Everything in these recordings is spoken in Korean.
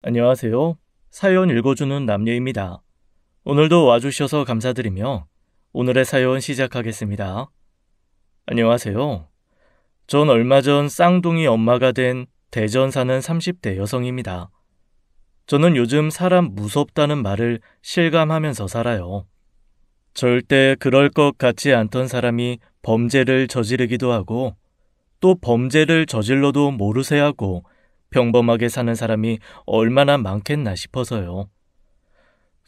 안녕하세요. 사연 읽어주는 남녀입니다. 오늘도 와주셔서 감사드리며 오늘의 사연 시작하겠습니다. 안녕하세요. 전 얼마 전 쌍둥이 엄마가 된 대전 사는 30대 여성입니다. 저는 요즘 사람 무섭다는 말을 실감하면서 살아요. 절대 그럴 것 같지 않던 사람이 범죄를 저지르기도 하고 또 범죄를 저질러도 모르쇠하고 평범하게 사는 사람이 얼마나 많겠나 싶어서요.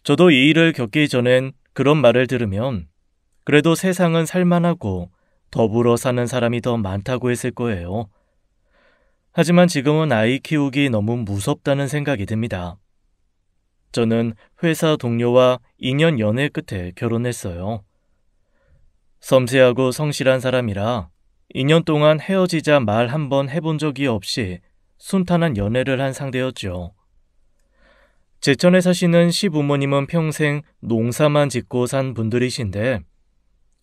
저도 이 일을 겪기 전엔 그런 말을 들으면 그래도 세상은 살만하고 더불어 사는 사람이 더 많다고 했을 거예요. 하지만 지금은 아이 키우기 너무 무섭다는 생각이 듭니다. 저는 회사 동료와 2년 연애 끝에 결혼했어요. 섬세하고 성실한 사람이라 2년 동안 헤어지자 말 한 번 해본 적이 없이 순탄한 연애를 한 상대였죠. 제천에 사시는 시부모님은 평생 농사만 짓고 산 분들이신데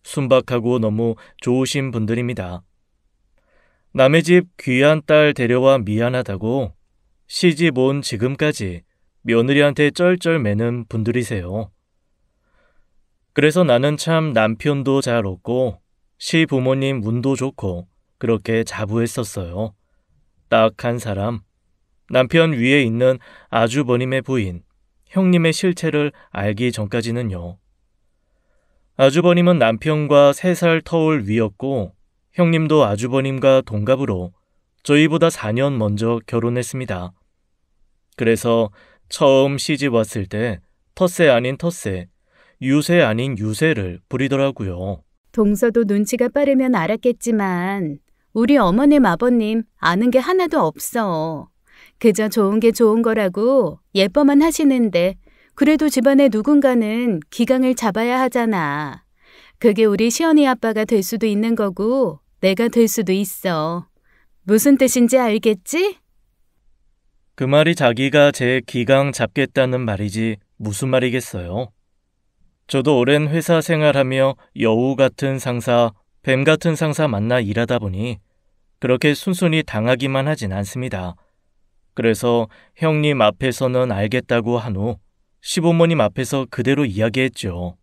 순박하고 너무 좋으신 분들입니다. 남의 집 귀한 딸 데려와 미안하다고 시집 온 지금까지 며느리한테 쩔쩔매는 분들이세요. 그래서 나는 참 남편도 잘 얻고 시부모님 운도 좋고 그렇게 자부했었어요. 딱 한 사람, 남편 위에 있는 아주버님의 부인, 형님의 실체를 알기 전까지는요. 아주버님은 남편과 3살 터울 위였고 형님도 아주버님과 동갑으로 저희보다 4년 먼저 결혼했습니다. 그래서 처음 시집 왔을 때 텃세 아닌 텃세, 유세 아닌 유세를 부리더라고요. 동서도 눈치가 빠르면 알았겠지만 우리 어머님 아버님 아는 게 하나도 없어. 그저 좋은 게 좋은 거라고 예뻐만 하시는데 그래도 집안에 누군가는 기강을 잡아야 하잖아. 그게 우리 시언니 아빠가 될 수도 있는 거고 내가 될 수도 있어. 무슨 뜻인지 알겠지? 그 말이 자기가 제 기강 잡겠다는 말이지 무슨 말이겠어요. 저도 오랜 회사 생활하며 여우 같은 상사, 뱀 같은 상사 만나 일하다 보니 그렇게 순순히 당하기만 하진 않습니다. 그래서 형님 앞에서는 알겠다고 한 후 시부모님 앞에서 그대로 이야기했죠.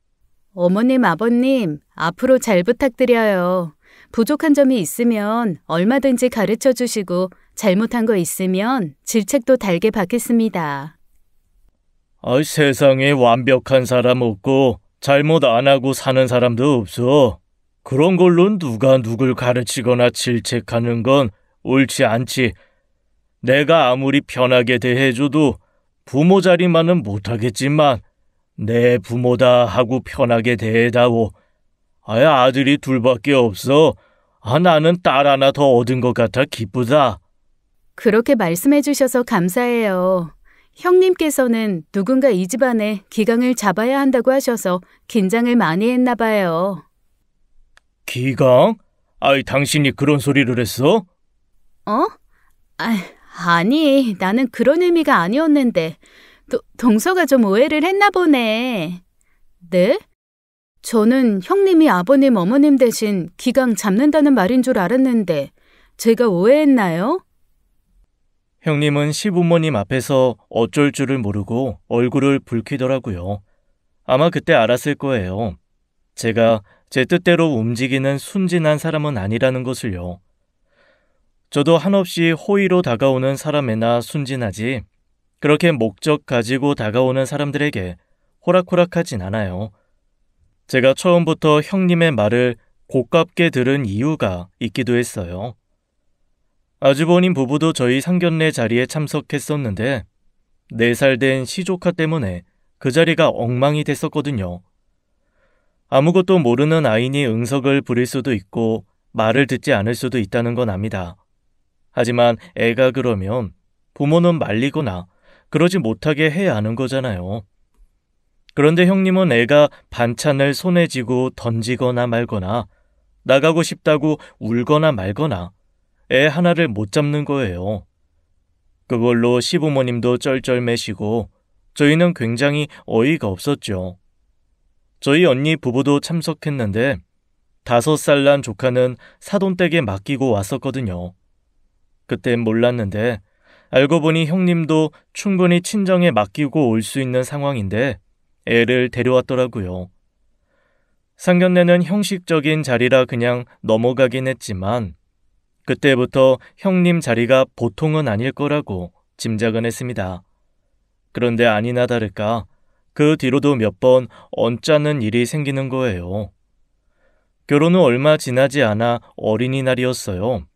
어머님, 아버님, 앞으로 잘 부탁드려요. 부족한 점이 있으면 얼마든지 가르쳐 주시고 잘못한 거 있으면 질책도 달게 받겠습니다. 세상에 완벽한 사람 없고 잘못 안 하고 사는 사람도 없어. 그런 걸로 누가 누굴 가르치거나 질책하는 건 옳지 않지. 내가 아무리 편하게 대해줘도 부모 자리만은 못하겠지만 내 부모다 하고 편하게 대해다오. 아들이 둘밖에 없어. 나는 딸 하나 더 얻은 것 같아 기쁘다. 그렇게 말씀해 주셔서 감사해요. 형님께서는 누군가 이 집안에 기강을 잡아야 한다고 하셔서 긴장을 많이 했나 봐요. 기강? 당신이 그런 소리를 했어? 아니, 나는 그런 의미가 아니었는데 동서가 좀 오해를 했나 보네. 네? 저는 형님이 아버님, 어머님 대신 기강 잡는다는 말인 줄 알았는데 제가 오해했나요? 형님은 시부모님 앞에서 어쩔 줄을 모르고 얼굴을 붉히더라고요. 아마 그때 알았을 거예요. 제가 제 뜻대로 움직이는 순진한 사람은 아니라는 것을요. 저도 한없이 호의로 다가오는 사람에나 순진하지 그렇게 목적 가지고 다가오는 사람들에게 호락호락하진 않아요. 제가 처음부터 형님의 말을 고깝게 들은 이유가 있기도 했어요. 아주버님 부부도 저희 상견례 자리에 참석했었는데 4살 된 시조카 때문에 그 자리가 엉망이 됐었거든요. 아무것도 모르는 아이니 응석을 부릴 수도 있고 말을 듣지 않을 수도 있다는 건 압니다. 하지만 애가 그러면 부모는 말리거나 그러지 못하게 해야 하는 거잖아요. 그런데 형님은 애가 반찬을 손에 쥐고 던지거나 말거나 나가고 싶다고 울거나 말거나 애 하나를 못 잡는 거예요. 그걸로 시부모님도 쩔쩔매시고 저희는 굉장히 어이가 없었죠. 저희 언니 부부도 참석했는데 5살 난 조카는 사돈댁에 맡기고 왔었거든요. 그땐 몰랐는데 알고 보니 형님도 충분히 친정에 맡기고 올 수 있는 상황인데 애를 데려왔더라고요. 상견례는 형식적인 자리라 그냥 넘어가긴 했지만 그때부터 형님 자리가 보통은 아닐 거라고 짐작은 했습니다. 그런데 아니나 다를까 그 뒤로도 몇 번 언짢은 일이 생기는 거예요. 결혼 후 얼마 지나지 않아 어린이날이었어요.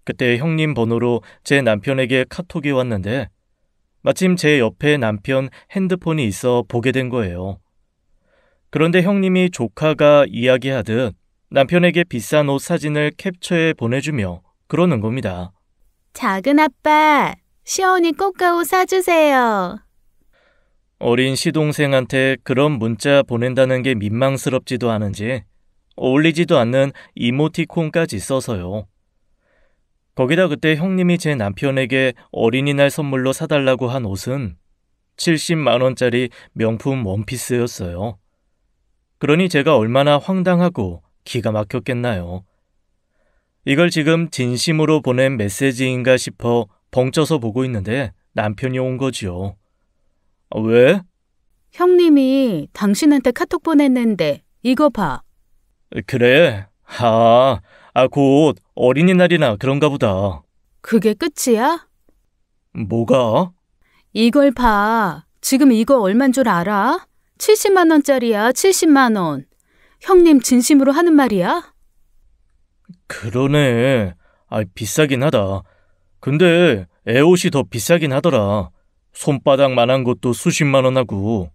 그때 형님 번호로 제 남편에게 카톡이 왔는데 마침 제 옆에 남편 핸드폰이 있어 보게 된 거예요. 그런데 형님이 조카가 이야기하듯 남편에게 비싼 옷 사진을 캡처해 보내주며 그러는 겁니다. 작은 아빠, 시원이 꽃가옷 사주세요. 어린 시동생한테 그런 문자 보낸다는 게 민망스럽지도 않은지 어울리지도 않는 이모티콘까지 써서요. 거기다 그때 형님이 제 남편에게 어린이날 선물로 사달라고 한 옷은 70만 원짜리 명품 원피스였어요. 그러니 제가 얼마나 황당하고 기가 막혔겠나요. 이걸 지금 진심으로 보낸 메시지인가 싶어 벙쪄서 보고 있는데 남편이 온 거지요. 왜? 형님이 당신한테 카톡 보냈는데 이거 봐. 그래? 곧 어린이날이나 그런가 보다. 그게 끝이야? 뭐가? 이걸 봐. 지금 이거 얼만 줄 알아? 70만 원짜리야, 70만 원. 형님 진심으로 하는 말이야? 그러네. 비싸긴 하다. 근데 애 옷이 더 비싸긴 하더라. 손바닥만한 것도 수십만 원 하고.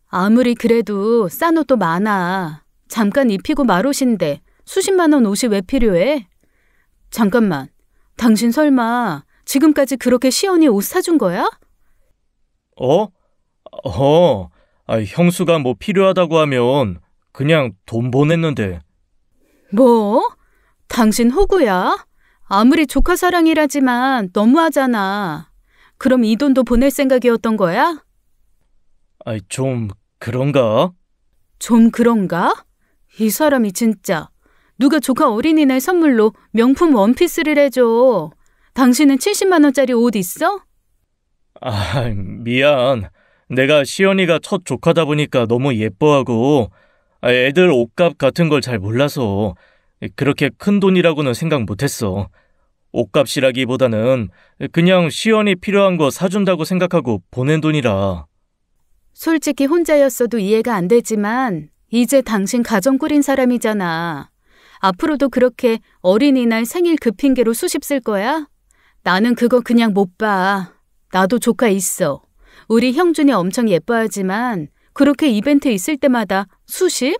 아무리 그래도 싼 옷도 많아. 잠깐 입히고 말 옷인데 수십만 원 옷이 왜 필요해? 잠깐만. 당신 설마 지금까지 그렇게 시원히 옷 사준 거야? 형수가 뭐 필요하다고 하면 그냥 돈 보냈는데. 뭐? 당신 호구야? 아무리 조카 사랑이라지만 너무하잖아. 그럼 이 돈도 보낼 생각이었던 거야? 좀 그런가? 좀 그런가? 이 사람이 진짜. 누가 조카 어린이날 선물로 명품 원피스를 해줘. 당신은 70만 원짜리 옷 있어? 미안. 내가 시연이가 첫 조카다 보니까 너무 예뻐하고 애들 옷값 같은 걸 잘 몰라서 그렇게 큰 돈이라고는 생각 못했어. 옷값이라기보다는 그냥 시연이 필요한 거 사준다고 생각하고 보낸 돈이라. 솔직히 혼자였어도 이해가 안 되지만 이제 당신 가정 꾸린 사람이잖아. 앞으로도 그렇게 어린이날 생일 그 핑계로 수십 쓸 거야? 나는 그거 그냥 못 봐. 나도 조카 있어. 우리 형준이 엄청 예뻐하지만 그렇게 이벤트 있을 때마다 수십?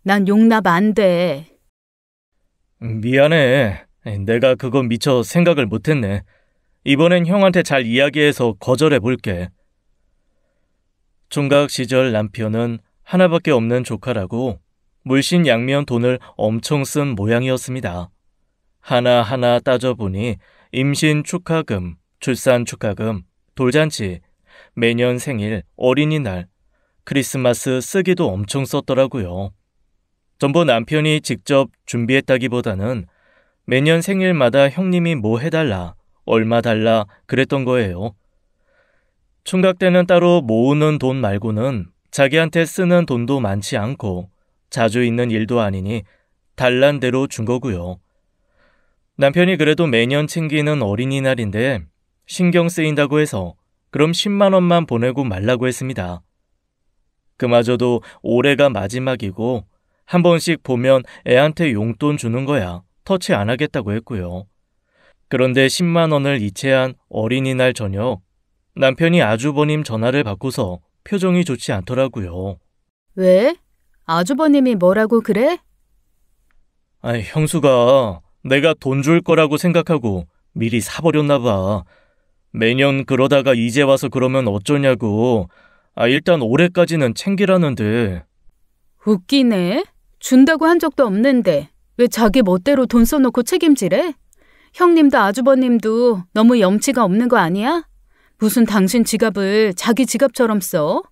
난 용납 안 돼. 미안해. 내가 그거 미처 생각을 못했네. 이번엔 형한테 잘 이야기해서 거절해 볼게. 총각 시절 남편은 하나밖에 없는 조카라고 물신양면 돈을 엄청 쓴 모양이었습니다. 하나하나 따져보니 임신 축하금, 출산 축하금, 돌잔치, 매년 생일, 어린이날, 크리스마스 쓰기도 엄청 썼더라고요. 전부 남편이 직접 준비했다기보다는 매년 생일마다 형님이 뭐 해달라, 얼마 달라 그랬던 거예요. 총각 때는 따로 모으는 돈 말고는 자기한테 쓰는 돈도 많지 않고 자주 있는 일도 아니니 달란 대로 준 거고요. 남편이 그래도 매년 챙기는 어린이날인데 신경 쓰인다고 해서 그럼 10만 원만 보내고 말라고 했습니다. 그마저도 올해가 마지막이고 한 번씩 보면 애한테 용돈 주는 거야 터치 안 하겠다고 했고요. 그런데 10만 원을 이체한 어린이날 저녁 남편이 아주버님 전화를 받고서 표정이 좋지 않더라고요. 왜? 아주버님이 뭐라고 그래? 형수가 내가 돈 줄 거라고 생각하고 미리 사버렸나 봐. 매년 그러다가 이제 와서 그러면 어쩌냐고. 일단 올해까지는 챙기라는데. 웃기네. 준다고 한 적도 없는데 왜 자기 멋대로 돈 써놓고 책임지래? 형님도 아주버님도 너무 염치가 없는 거 아니야? 무슨 당신 지갑을 자기 지갑처럼 써?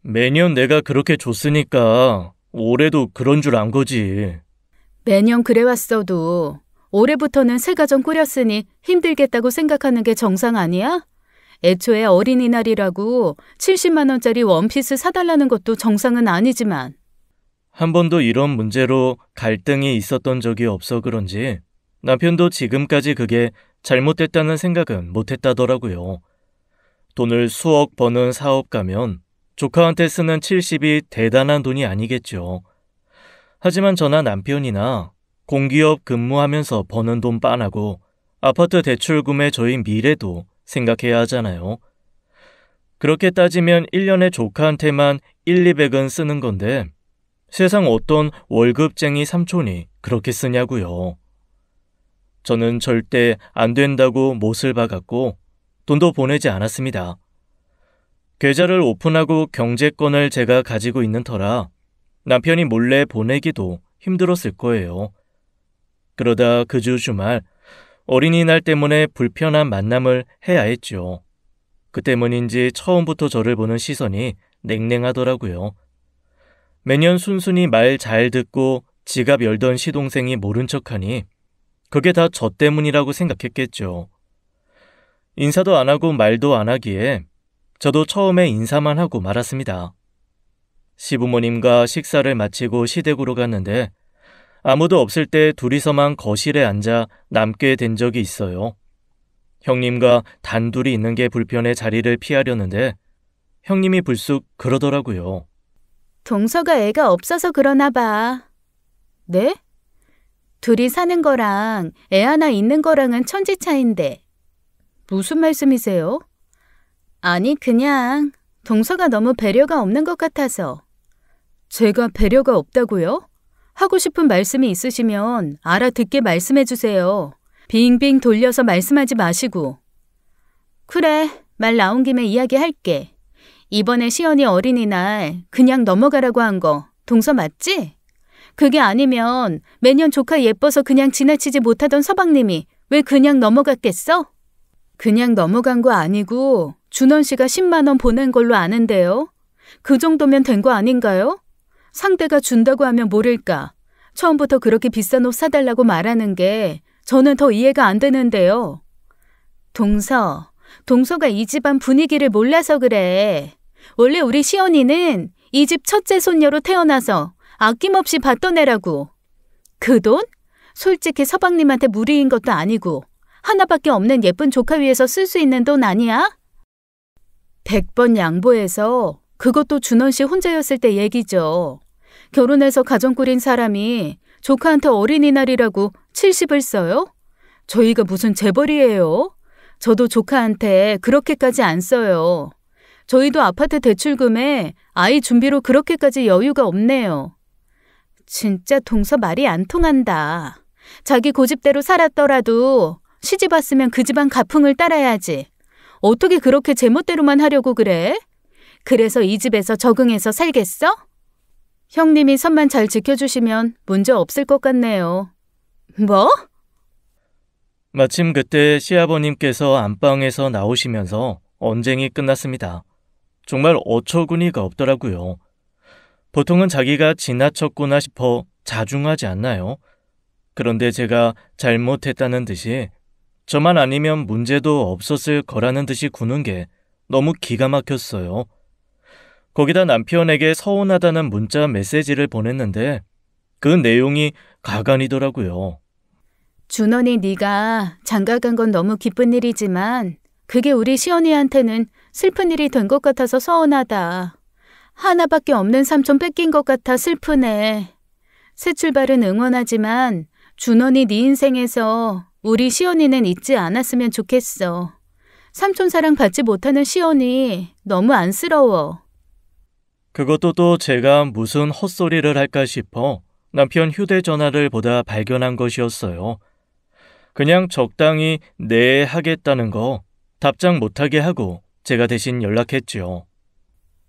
매년 내가 그렇게 줬으니까 올해도 그런 줄 안 거지. 매년 그래왔어도 올해부터는 새 가정 꾸렸으니 힘들겠다고 생각하는 게 정상 아니야? 애초에 어린이날이라고 70만 원짜리 원피스 사달라는 것도 정상은 아니지만. 한 번도 이런 문제로 갈등이 있었던 적이 없어 그런지 남편도 지금까지 그게 잘못됐다는 생각은 못했다더라고요. 돈을 수억 버는 사업가면 조카한테 쓰는 70이 대단한 돈이 아니겠죠. 하지만 저나 남편이나 공기업 근무하면서 버는 돈 빤하고 아파트 대출금의 저희 미래도 생각해야 하잖아요. 그렇게 따지면 1년에 조카한테만 200은 쓰는 건데 세상 어떤 월급쟁이 삼촌이 그렇게 쓰냐고요. 저는 절대 안 된다고 못을 박았고 돈도 보내지 않았습니다. 계좌를 오픈하고 경제권을 제가 가지고 있는 터라 남편이 몰래 보내기도 힘들었을 거예요. 그러다 그 주 주말 어린이날 때문에 불편한 만남을 해야 했죠. 그 때문인지 처음부터 저를 보는 시선이 냉랭하더라고요. 매년 순순히 말 잘 듣고 지갑 열던 시동생이 모른 척하니 그게 다 저 때문이라고 생각했겠죠. 인사도 안 하고 말도 안 하기에 저도 처음에 인사만 하고 말았습니다. 시부모님과 식사를 마치고 시댁으로 갔는데 아무도 없을 때 둘이서만 거실에 앉아 남게 된 적이 있어요. 형님과 단둘이 있는 게 불편해 자리를 피하려는데 형님이 불쑥 그러더라고요. 동서가 애가 없어서 그러나 봐. 네? 둘이 사는 거랑 애 하나 있는 거랑은 천지 차인데. 무슨 말씀이세요? 아니 그냥 동서가 너무 배려가 없는 것 같아서. 제가 배려가 없다고요? 하고 싶은 말씀이 있으시면 알아듣게 말씀해 주세요. 빙빙 돌려서 말씀하지 마시고. 그래, 말 나온 김에 이야기할게. 이번에 시연이 어린이날 그냥 넘어가라고 한 거 동서 맞지? 그게 아니면 매년 조카 예뻐서 그냥 지나치지 못하던 서방님이 왜 그냥 넘어갔겠어? 그냥 넘어간 거 아니고 준원 씨가 10만 원 보낸 걸로 아는데요. 그 정도면 된 거 아닌가요? 상대가 준다고 하면 모를까. 처음부터 그렇게 비싼 옷 사달라고 말하는 게 저는 더 이해가 안 되는데요. 동서가 이 집안 분위기를 몰라서 그래. 원래 우리 시연이는 이 집 첫째 손녀로 태어나서 아낌없이 받던 애라고. 그 돈? 솔직히 서방님한테 무리인 것도 아니고 하나밖에 없는 예쁜 조카 위해서 쓸 수 있는 돈 아니야? 100번 양보해서 그것도 준원 씨 혼자였을 때 얘기죠. 결혼해서 가정 꾸린 사람이 조카한테 어린이날이라고 70을 써요? 저희가 무슨 재벌이에요? 저도 조카한테 그렇게까지 안 써요. 저희도 아파트 대출금에 아이 준비로 그렇게까지 여유가 없네요. 진짜 동서 말이 안 통한다. 자기 고집대로 살았더라도 시집 왔으면 그 집안 가풍을 따라야지. 어떻게 그렇게 제멋대로만 하려고 그래? 그래서 이 집에서 적응해서 살겠어? 형님이 선만 잘 지켜주시면 문제 없을 것 같네요. 뭐? 마침 그때 시아버님께서 안방에서 나오시면서 언쟁이 끝났습니다. 정말 어처구니가 없더라고요. 보통은 자기가 지나쳤구나 싶어 자중하지 않나요? 그런데 제가 잘못했다는 듯이 저만 아니면 문제도 없었을 거라는 듯이 구는 게 너무 기가 막혔어요. 거기다 남편에게 서운하다는 문자 메시지를 보냈는데 그 내용이 가관이더라고요. 준원이 네가 장가간 건 너무 기쁜 일이지만 그게 우리 시연이한테는 슬픈 일이 된 것 같아서 서운하다. 하나밖에 없는 삼촌 뺏긴 것 같아 슬프네. 새 출발은 응원하지만 준원이 네 인생에서 우리 시연이는 잊지 않았으면 좋겠어. 삼촌 사랑 받지 못하는 시연이 너무 안쓰러워. 그것도 또 제가 무슨 헛소리를 할까 싶어 남편 휴대전화를 보다 발견한 것이었어요. 그냥 적당히 네 하겠다는 거 답장 못하게 하고 제가 대신 연락했죠.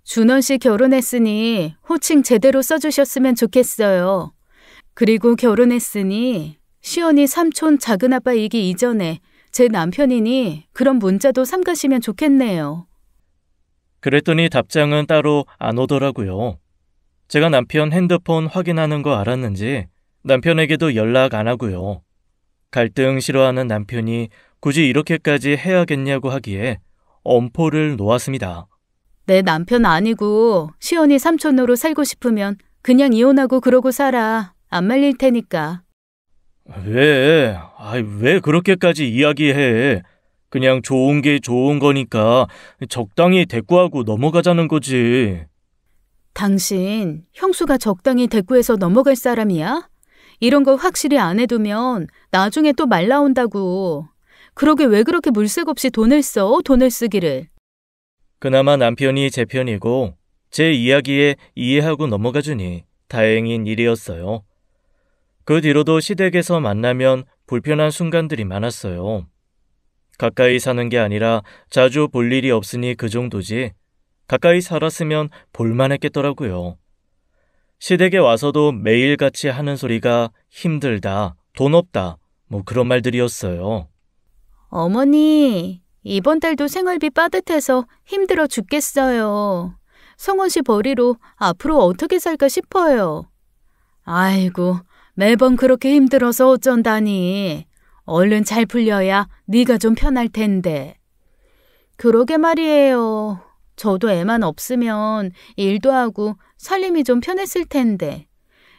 준원 씨 결혼했으니 호칭 제대로 써주셨으면 좋겠어요. 그리고 결혼했으니 시연이 삼촌 작은아빠이기 이전에 제 남편이니 그런 문자도 삼가시면 좋겠네요. 그랬더니 답장은 따로 안 오더라고요. 제가 남편 핸드폰 확인하는 거 알았는지 남편에게도 연락 안 하고요. 갈등 싫어하는 남편이 굳이 이렇게까지 해야겠냐고 하기에 엄포를 놓았습니다. 내 남편 아니고 시연이 삼촌으로 살고 싶으면 그냥 이혼하고 그러고 살아. 안 말릴 테니까. 왜 그렇게까지 이야기해? 그냥 좋은 게 좋은 거니까 적당히 대꾸하고 넘어가자는 거지. 당신 형수가 적당히 대꾸해서 넘어갈 사람이야? 이런 거 확실히 안 해두면 나중에 또 말 나온다고. 그러게 왜 그렇게 물색 없이 돈을 써? 돈을 쓰기를. 그나마 남편이 제 편이고 제 이야기에 이해하고 넘어가주니 다행인 일이었어요. 그 뒤로도 시댁에서 만나면 불편한 순간들이 많았어요. 가까이 사는 게 아니라 자주 볼 일이 없으니 그 정도지 가까이 살았으면 볼만했겠더라고요. 시댁에 와서도 매일같이 하는 소리가 힘들다, 돈 없다, 뭐 그런 말들이었어요. 어머니, 이번 달도 생활비 빠듯해서 힘들어 죽겠어요. 성원 씨 벌이로 앞으로 어떻게 살까 싶어요. 아이고, 매번 그렇게 힘들어서 어쩐다니. 얼른 잘 풀려야 네가 좀 편할 텐데. 그러게 말이에요. 저도 애만 없으면 일도 하고 살림이 좀 편했을 텐데.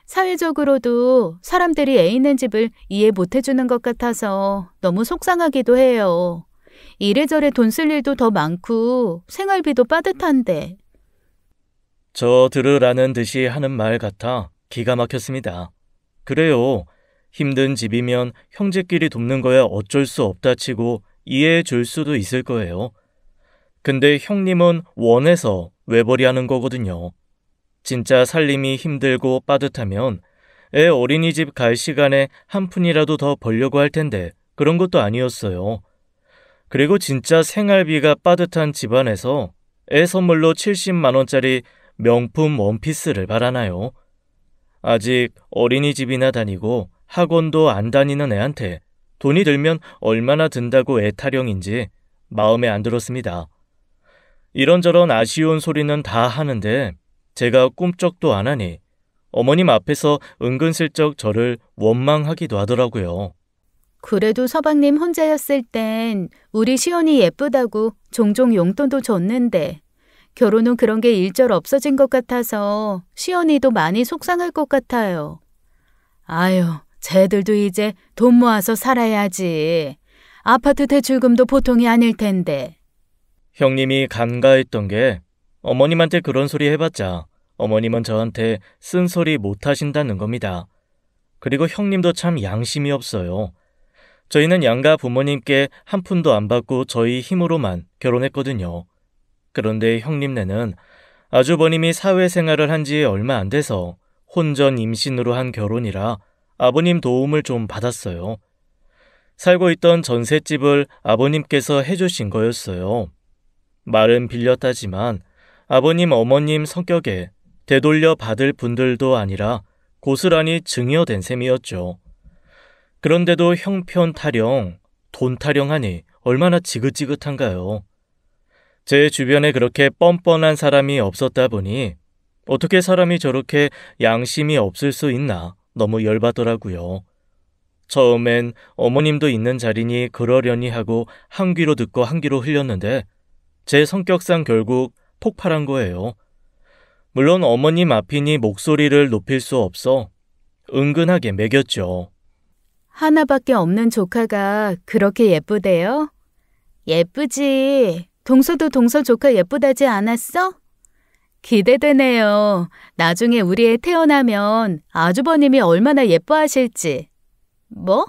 사회적으로도 사람들이 애 있는 집을 이해 못 해주는 것 같아서 너무 속상하기도 해요. 이래저래 돈 쓸 일도 더 많고 생활비도 빠듯한데. 저 들으라는 듯이 하는 말 같아 기가 막혔습니다. 그래요. 힘든 집이면 형제끼리 돕는 거야 어쩔 수 없다 치고 이해해 줄 수도 있을 거예요. 근데 형님은 원해서 외벌이 하는 거거든요. 진짜 살림이 힘들고 빠듯하면 애 어린이집 갈 시간에 한 푼이라도 더 벌려고 할 텐데 그런 것도 아니었어요. 그리고 진짜 생활비가 빠듯한 집안에서 애 선물로 70만 원짜리 명품 원피스를 바라나요? 아직 어린이집이나 다니고 학원도 안 다니는 애한테 돈이 들면 얼마나 든다고 애 타령인지 마음에 안 들었습니다. 이런저런 아쉬운 소리는 다 하는데 제가 꿈쩍도 안 하니 어머님 앞에서 은근슬쩍 저를 원망하기도 하더라고요. 그래도 서방님 혼자였을 땐 우리 시연이 예쁘다고 종종 용돈도 줬는데 결혼 후 그런 게 일절 없어진 것 같아서 시연이도 많이 속상할 것 같아요. 아유, 쟤들도 이제 돈 모아서 살아야지. 아파트 대출금도 보통이 아닐 텐데. 형님이 간과했던 게 어머님한테 그런 소리 해봤자 어머님은 저한테 쓴소리 못 하신다는 겁니다. 그리고 형님도 참 양심이 없어요. 저희는 양가 부모님께 한 푼도 안 받고 저희 힘으로만 결혼했거든요. 그런데 형님네는 아주버님이 사회생활을 한 지 얼마 안 돼서 혼전 임신으로 한 결혼이라 아버님 도움을 좀 받았어요. 살고 있던 전셋집을 아버님께서 해주신 거였어요. 말은 빌렸다지만 아버님 어머님 성격에 되돌려 받을 분들도 아니라 고스란히 증여된 셈이었죠. 그런데도 형편 타령, 돈 타령하니 얼마나 지긋지긋한가요? 제 주변에 그렇게 뻔뻔한 사람이 없었다 보니 어떻게 사람이 저렇게 양심이 없을 수 있나 너무 열받더라고요. 처음엔 어머님도 있는 자리니 그러려니 하고 한 귀로 듣고 한 귀로 흘렸는데 제 성격상 결국 폭발한 거예요. 물론 어머님 앞이니 목소리를 높일 수 없어 은근하게 매겼죠. 하나밖에 없는 조카가 그렇게 예쁘대요? 예쁘지. 동서도 동서 조카 예쁘다지 않았어? 기대되네요. 나중에 우리 애 태어나면 아주버님이 얼마나 예뻐하실지. 뭐?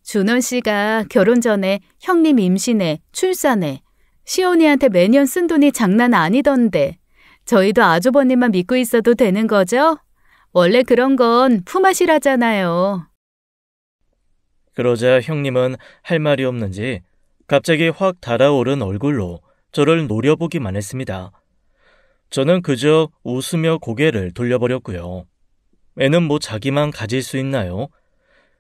준원 씨가 결혼 전에 형님 임신해, 출산해. 시온이한테 매년 쓴 돈이 장난 아니던데. 저희도 아주버님만 믿고 있어도 되는 거죠? 원래 그런 건 품앗이라잖아요. 그러자 형님은 할 말이 없는지 갑자기 확 달아오른 얼굴로 저를 노려보기만 했습니다. 저는 그저 웃으며 고개를 돌려버렸고요. 애는 뭐 자기만 가질 수 있나요?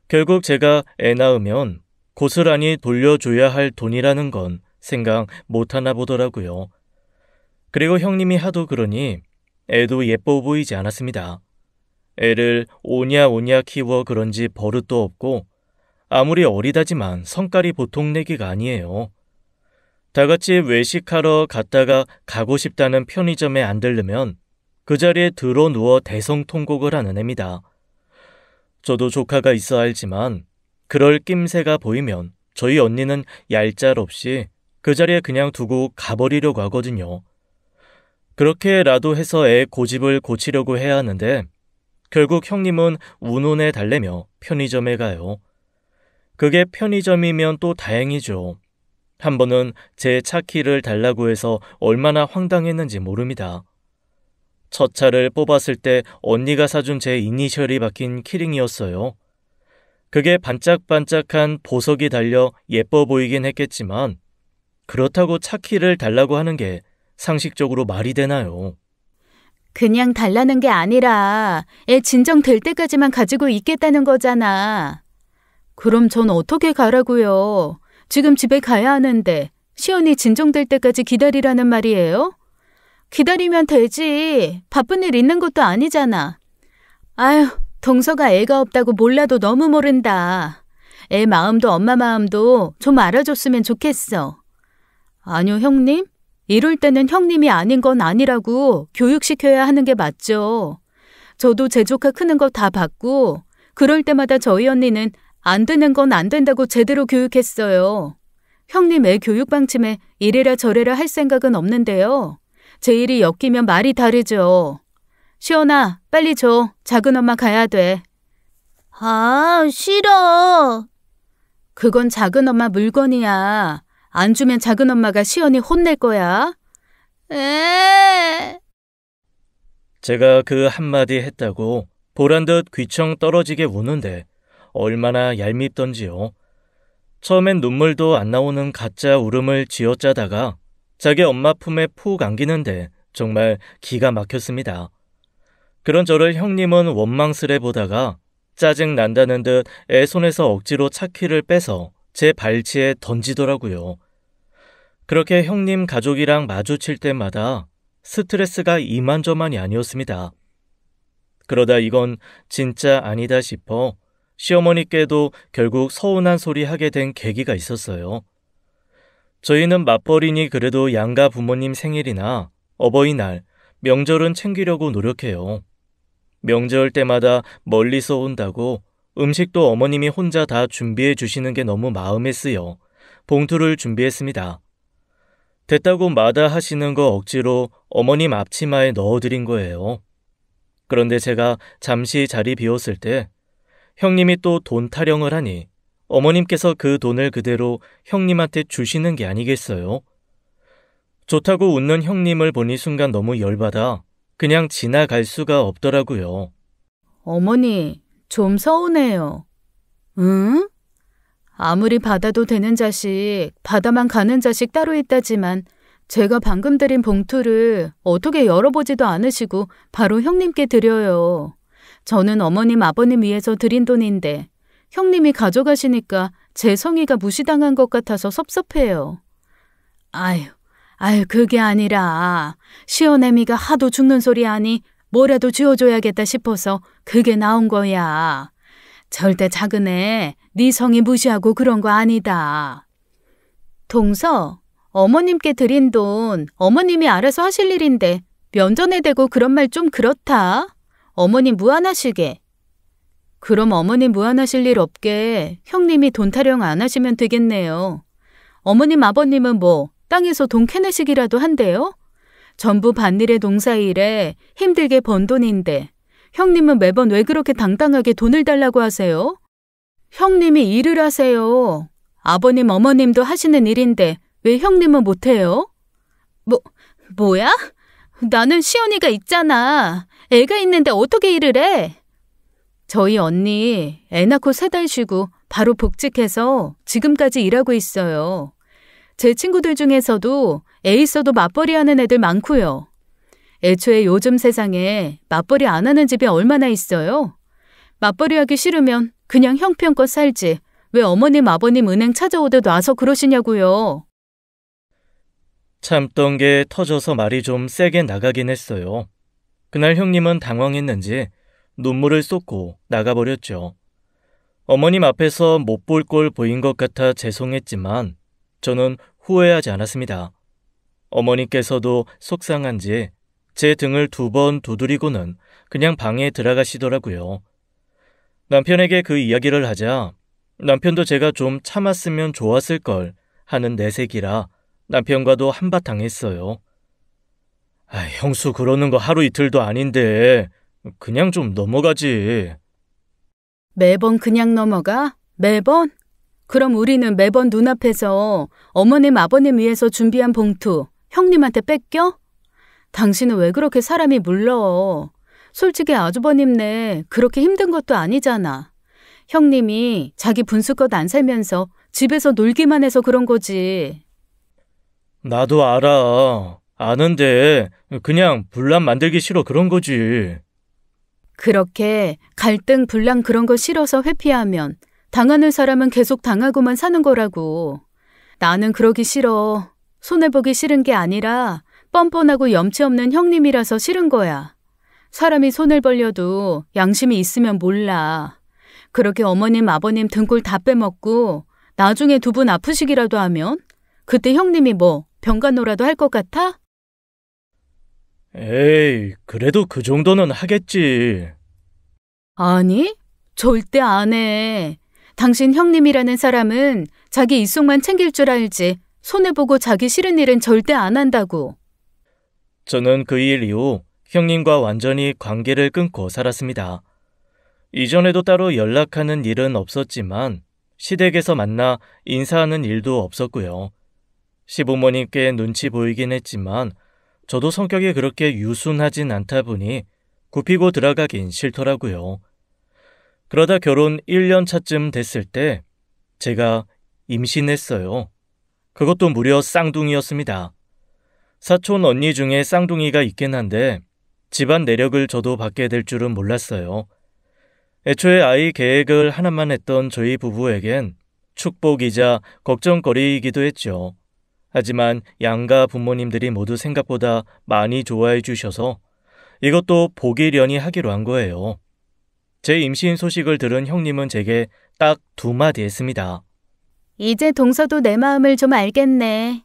결국 제가 애 낳으면 고스란히 돌려줘야 할 돈이라는 건 생각 못하나 보더라고요. 그리고 형님이 하도 그러니 애도 예뻐 보이지 않았습니다. 애를 오냐 키워 그런지 버릇도 없고 아무리 어리다지만 성깔이 보통 내기가 아니에요. 다 같이 외식하러 갔다가 가고 싶다는 편의점에 안 들르면 그 자리에 들어 누워 대성통곡을 하는 애입니다. 저도 조카가 있어 알지만 그럴 낌새가 보이면 저희 언니는 얄짤없이 그 자리에 그냥 두고 가버리려고 하거든요. 그렇게라도 해서 애 고집을 고치려고 해야 하는데 결국 형님은 운운에 달래며 편의점에 가요. 그게 편의점이면 또 다행이죠. 한 번은 제 차 키를 달라고 해서 얼마나 황당했는지 모릅니다. 첫 차를 뽑았을 때 언니가 사준 제 이니셜이 박힌 키링이었어요. 그게 반짝반짝한 보석이 달려 예뻐 보이긴 했겠지만 그렇다고 차 키를 달라고 하는 게 상식적으로 말이 되나요? 그냥 달라는 게 아니라 애 진정될 때까지만 가지고 있겠다는 거잖아. 그럼 전 어떻게 가라고요? 지금 집에 가야 하는데 시연이 진정될 때까지 기다리라는 말이에요? 기다리면 되지. 바쁜 일 있는 것도 아니잖아. 아휴, 동서가 애가 없다고 몰라도 너무 모른다. 애 마음도 엄마 마음도 좀 알아줬으면 좋겠어. 아니요, 형님. 이럴 때는 형님이 아닌 건 아니라고 교육시켜야 하는 게 맞죠. 저도 제 조카 크는 거 다 봤고 그럴 때마다 저희 언니는 안 되는 건 안 된다고 제대로 교육했어요. 형님 애 교육 방침에 이래라 저래라 할 생각은 없는데요. 제 일이 엮이면 말이 다르죠. 시연아, 빨리 줘. 작은 엄마 가야 돼. 아, 싫어. 그건 작은 엄마 물건이야. 안 주면 작은 엄마가 시연이 혼낼 거야. 에. 제가 그 한마디 했다고 보란듯 귀청 떨어지게 우는데 얼마나 얄밉던지요. 처음엔 눈물도 안 나오는 가짜 울음을 쥐어짜다가 자기 엄마 품에 푹 안기는데 정말 기가 막혔습니다. 그런 저를 형님은 원망스레 보다가 짜증 난다는 듯 애 손에서 억지로 차키를 빼서 제 발치에 던지더라고요. 그렇게 형님 가족이랑 마주칠 때마다 스트레스가 이만저만이 아니었습니다. 그러다 이건 진짜 아니다 싶어 시어머니께도 결국 서운한 소리 하게 된 계기가 있었어요. 저희는 맞벌이니 그래도 양가 부모님 생일이나 어버이날, 명절은 챙기려고 노력해요. 명절 때마다 멀리서 온다고 음식도 어머님이 혼자 다 준비해 주시는 게 너무 마음에 쓰여 봉투를 준비했습니다. 됐다고 마다하시는 거 억지로 어머님 앞치마에 넣어드린 거예요. 그런데 제가 잠시 자리 비웠을 때 형님이 또 돈 타령을 하니 어머님께서 그 돈을 그대로 형님한테 주시는 게 아니겠어요? 좋다고 웃는 형님을 보니 순간 너무 열받아 그냥 지나갈 수가 없더라고요. 어머니, 좀 서운해요. 응? 아무리 받아도 되는 자식, 받아만 가는 자식 따로 있다지만 제가 방금 드린 봉투를 어떻게 열어보지도 않으시고 바로 형님께 드려요. 저는 어머님, 아버님 위해서 드린 돈인데 형님이 가져가시니까 제 성의가 무시당한 것 같아서 섭섭해요. 아유, 그게 아니라 시어내미가 하도 죽는 소리 하니 뭐라도 쥐어줘야겠다 싶어서 그게 나온 거야. 절대 작은애, 네 성의 무시하고 그런 거 아니다. 동서, 어머님께 드린 돈 어머님이 알아서 하실 일인데 면전에 대고 그런 말 좀 그렇다. 어머님 무안하시게. 그럼 어머님 무안하실 일 없게 형님이 돈 타령 안 하시면 되겠네요. 어머님 아버님은 뭐 땅에서 돈 캐내시기라도 한대요? 전부 밭일에 농사일에 힘들게 번 돈인데 형님은 매번 왜 그렇게 당당하게 돈을 달라고 하세요? 형님이 일을 하세요. 아버님 어머님도 하시는 일인데 왜 형님은 못해요? 뭐야? 나는 시연이가 있잖아. 애가 있는데 어떻게 일을 해? 저희 언니 애 낳고 3달 쉬고 바로 복직해서 지금까지 일하고 있어요. 제 친구들 중에서도 애 있어도 맞벌이 하는 애들 많고요. 애초에 요즘 세상에 맞벌이 안 하는 집이 얼마나 있어요? 맞벌이 하기 싫으면 그냥 형편껏 살지. 왜 어머님 아버님 은행 찾아오듯 와서 그러시냐고요. 참던 게 터져서 말이 좀 세게 나가긴 했어요. 그날 형님은 당황했는지 눈물을 쏟고 나가버렸죠. 어머님 앞에서 못 볼 꼴 보인 것 같아 죄송했지만 저는 후회하지 않았습니다. 어머니께서도 속상한지 제 등을 2번 두드리고는 그냥 방에 들어가시더라고요. 남편에게 그 이야기를 하자 남편도 제가 좀 참았으면 좋았을 걸 하는 내색이라 남편과도 한바탕 했어요. 형수 그러는 거 하루 이틀도 아닌데 그냥 좀 넘어가지. 매번 그냥 넘어가? 매번? 그럼 우리는 매번 눈앞에서 어머님 아버님 위해서 준비한 봉투 형님한테 뺏겨? 당신은 왜 그렇게 사람이 물러? 솔직히 아주버님네 그렇게 힘든 것도 아니잖아. 형님이 자기 분수껏 안 살면서 집에서 놀기만 해서 그런 거지. 나도 알아. 아는데 그냥 분란 만들기 싫어 그런 거지. 그렇게 갈등 분란 그런 거 싫어서 회피하면 당하는 사람은 계속 당하고만 사는 거라고. 나는 그러기 싫어. 손해보기 싫은 게 아니라 뻔뻔하고 염치 없는 형님이라서 싫은 거야. 사람이 손을 벌려도 양심이 있으면 몰라. 그렇게 어머님 아버님 등골 다 빼먹고 나중에 2분 아프시기라도 하면 그때 형님이 뭐 병간호라도 할 것 같아? 에이, 그래도 그 정도는 하겠지. 아니, 절대 안 해. 당신 형님이라는 사람은 자기 이속만 챙길 줄 알지 손해보고 자기 싫은 일은 절대 안 한다고. 저는 그 일 이후 형님과 완전히 관계를 끊고 살았습니다. 이전에도 따로 연락하는 일은 없었지만 시댁에서 만나 인사하는 일도 없었고요. 시부모님께 눈치 보이긴 했지만 저도 성격이 그렇게 유순하진 않다 보니 굽히고 들어가긴 싫더라고요. 그러다 결혼 1년 차쯤 됐을 때 제가 임신했어요. 그것도 무려 쌍둥이였습니다. 사촌 언니 중에 쌍둥이가 있긴 한데 집안 내력을 저도 받게 될 줄은 몰랐어요. 애초에 아이 계획을 하나만 했던 저희 부부에겐 축복이자 걱정거리이기도 했죠. 하지만 양가 부모님들이 모두 생각보다 많이 좋아해 주셔서 이것도 보기련히 하기로 한 거예요. 제 임신 소식을 들은 형님은 제게 딱 2마디 했습니다. 이제 동서도 내 마음을 좀 알겠네.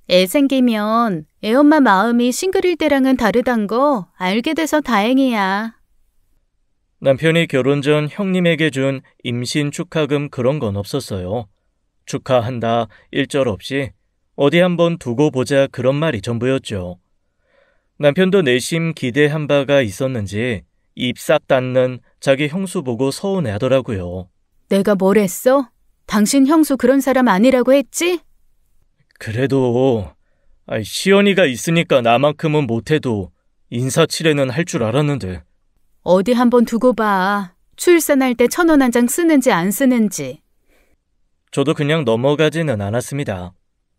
애 생기면 애엄마 마음이 싱글일 때랑은 다르단 거 알게 돼서 다행이야. 남편이 결혼 전 형님에게 준 임신 축하금 그런 건 없었어요. 축하한다 일절 없이 어디 한번 두고 보자 그런 말이 전부였죠. 남편도 내심 기대한 바가 있었는지 입 싹 닫는 자기 형수 보고 서운해하더라고요. 내가 뭘 했어? 당신 형수 그런 사람 아니라고 했지? 그래도 시연이가 있으니까 나만큼은 못해도 인사치레는 할 줄 알았는데. 어디 한번 두고 봐. 출산할 때 1,000원 한 장 쓰는지 안 쓰는지. 저도 그냥 넘어가지는 않았습니다.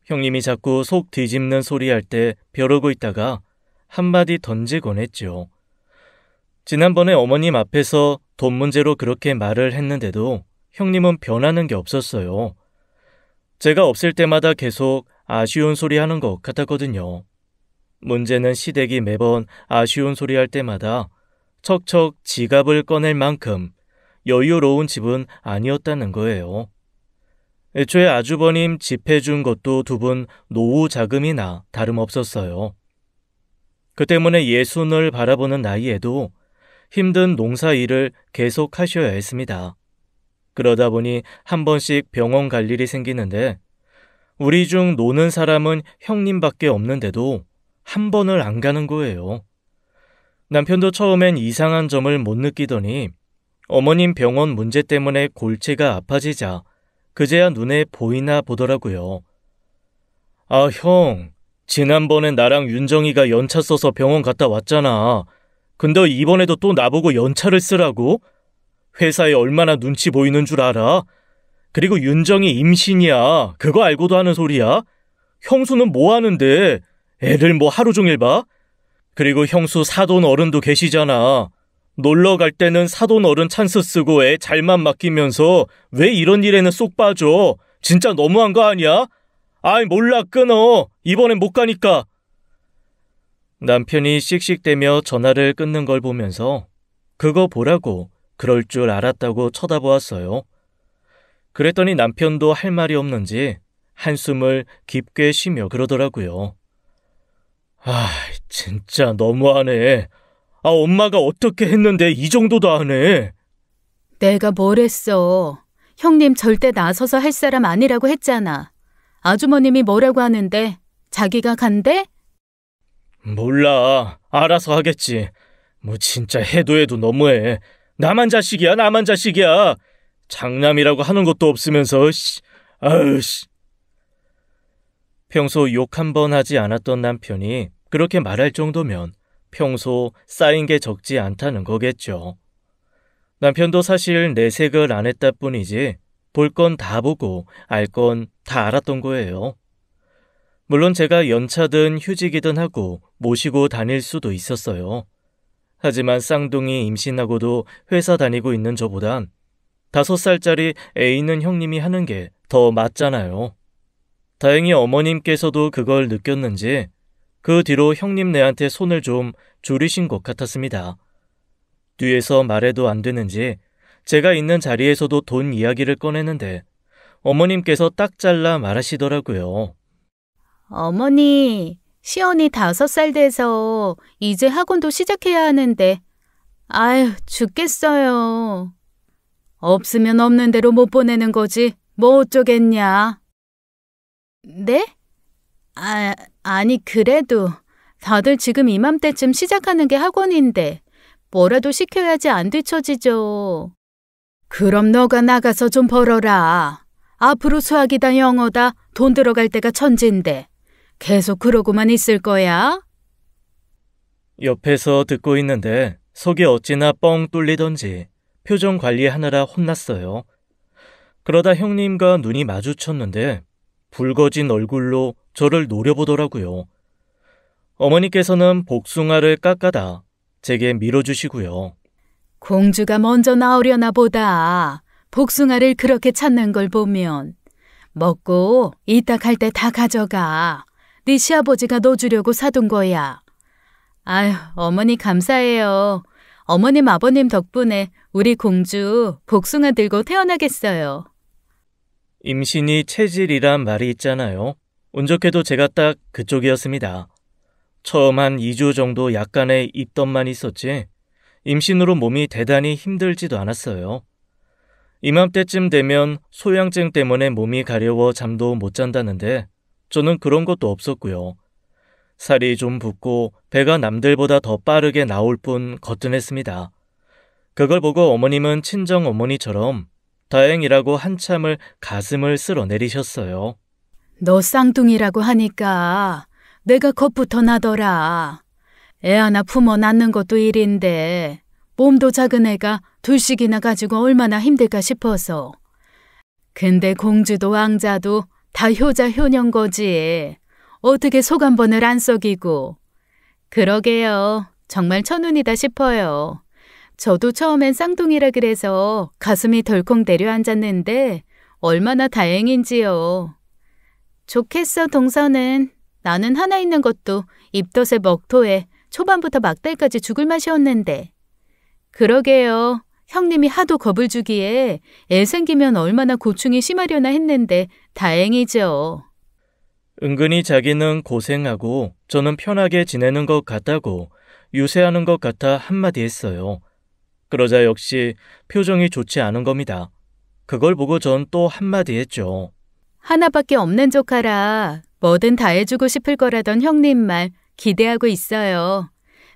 형님이 자꾸 속 뒤집는 소리 할 때 벼르고 있다가 한마디 던지곤 했죠. 지난번에 어머님 앞에서 돈 문제로 그렇게 말을 했는데도 형님은 변하는 게 없었어요. 제가 없을 때마다 계속 아쉬운 소리 하는 것 같았거든요. 문제는 시댁이 매번 아쉬운 소리 할 때마다 척척 지갑을 꺼낼 만큼 여유로운 집은 아니었다는 거예요. 애초에 아주버님 집 해준 것도 2분 노후 자금이나 다름없었어요. 그 때문에 예순을 바라보는 나이에도 힘든 농사 일을 계속 하셔야 했습니다. 그러다 보니 한 번씩 병원 갈 일이 생기는데 우리 중 노는 사람은 형님밖에 없는데도 한 번을 안 가는 거예요. 남편도 처음엔 이상한 점을 못 느끼더니 어머님 병원 문제 때문에 골치가 아파지자 그제야 눈에 보이나 보더라고요. 아, 형, 지난번엔 나랑 윤정이가 연차 써서 병원 갔다 왔잖아. 근데 이번에도 또 나보고 연차를 쓰라고? 회사에 얼마나 눈치 보이는 줄 알아? 그리고 윤정이 임신이야. 그거 알고도 하는 소리야? 형수는 뭐 하는데? 애를 뭐 하루 종일 봐? 그리고 형수 사돈 어른도 계시잖아. 놀러 갈 때는 사돈 어른 찬스 쓰고 애 잘만 맡기면서 왜 이런 일에는 쏙 빠져? 진짜 너무한 거 아니야? 아이 몰라 끊어. 이번엔 못 가니까. 남편이 씩씩대며 전화를 끊는 걸 보면서 그거 보라고 그럴 줄 알았다고 쳐다보았어요. 그랬더니 남편도 할 말이 없는지 한숨을 깊게 쉬며 그러더라고요. 아, 진짜 너무하네. 엄마가 어떻게 했는데 이 정도도 안 해. 내가 뭘 했어. 형님 절대 나서서 할 사람 아니라고 했잖아. 아주머님이 뭐라고 하는데 자기가 간대? 몰라. 알아서 하겠지. 뭐 진짜 해도 너무해. 나만 자식이야. 장남이라고 하는 것도 없으면서. 아유 씨. 평소 욕 한 번 하지 않았던 남편이 그렇게 말할 정도면 평소 쌓인 게 적지 않다는 거겠죠. 남편도 사실 내색을 안 했다 뿐이지 볼 건 다 보고 알 건 다 알았던 거예요. 물론 제가 연차든 휴직이든 하고 모시고 다닐 수도 있었어요. 하지만 쌍둥이 임신하고도 회사 다니고 있는 저보단 5살짜리 애 있는 형님이 하는 게 더 맞잖아요. 다행히 어머님께서도 그걸 느꼈는지 그 뒤로 형님네한테 손을 좀 줄이신 것 같았습니다. 뒤에서 말해도 안 되는지 제가 있는 자리에서도 돈 이야기를 꺼내는데 어머님께서 딱 잘라 말하시더라고요. 어머니, 시연이 5살 돼서 이제 학원도 시작해야 하는데 아유, 죽겠어요. 없으면 없는 대로 못 보내는 거지 뭐 어쩌겠냐. 네? 아니 그래도 다들 지금 이맘때쯤 시작하는 게 학원인데 뭐라도 시켜야지 안 뒤처지죠. 그럼 너가 나가서 좀 벌어라. 앞으로 수학이다 영어다 돈 들어갈 때가 천진데 계속 그러고만 있을 거야? 옆에서 듣고 있는데 속이 어찌나 뻥 뚫리던지 표정 관리하느라 혼났어요. 그러다 형님과 눈이 마주쳤는데 붉어진 얼굴로 저를 노려보더라고요. 어머니께서는 복숭아를 깎아다 제게 밀어주시고요. 공주가 먼저 나오려나 보다. 복숭아를 그렇게 찾는 걸 보면. 먹고 이따 갈 때 다 가져가. 네 시아버지가 너 주려고 사둔 거야. 아휴, 어머니 감사해요. 어머님 아버님 덕분에 우리 공주 복숭아 들고 태어나겠어요. 임신이 체질이란 말이 있잖아요. 운 좋게도 제가 딱 그쪽이었습니다. 처음 한 2주 정도 약간의 입덧만 있었지 임신으로 몸이 대단히 힘들지도 않았어요. 이맘때쯤 되면 소양증 때문에 몸이 가려워 잠도 못 잔다는데 저는 그런 것도 없었고요. 살이 좀 붓고 배가 남들보다 더 빠르게 나올 뿐 거뜬했습니다. 그걸 보고 어머님은 친정 어머니처럼 다행이라고 한참을 가슴을 쓸어내리셨어요. 너 쌍둥이라고 하니까 내가 겁부터 나더라. 애 하나 품어 낳는 것도 일인데 몸도 작은 애가 둘씩이나 가지고 얼마나 힘들까 싶어서. 근데 공주도 왕자도 다 효자 효녀인 거지. 어떻게 속 한 번을 안 썩이고. 그러게요. 정말 천운이다 싶어요. 저도 처음엔 쌍둥이라 그래서 가슴이 덜컹 내려앉았는데 얼마나 다행인지요. 좋겠어 동서는. 나는 하나 있는 것도 입덧에 먹토에 초반부터 막달까지 죽을 맛이었는데. 그러게요. 형님이 하도 겁을 주기에 애 생기면 얼마나 고충이 심하려나 했는데 다행이죠. 은근히 자기는 고생하고 저는 편하게 지내는 것 같다고 유세하는 것 같아 한마디 했어요. 그러자 역시 표정이 좋지 않은 겁니다. 그걸 보고 전 또 한마디 했죠. 하나밖에 없는 조카라 뭐든 다 해주고 싶을 거라던 형님 말 기대하고 있어요.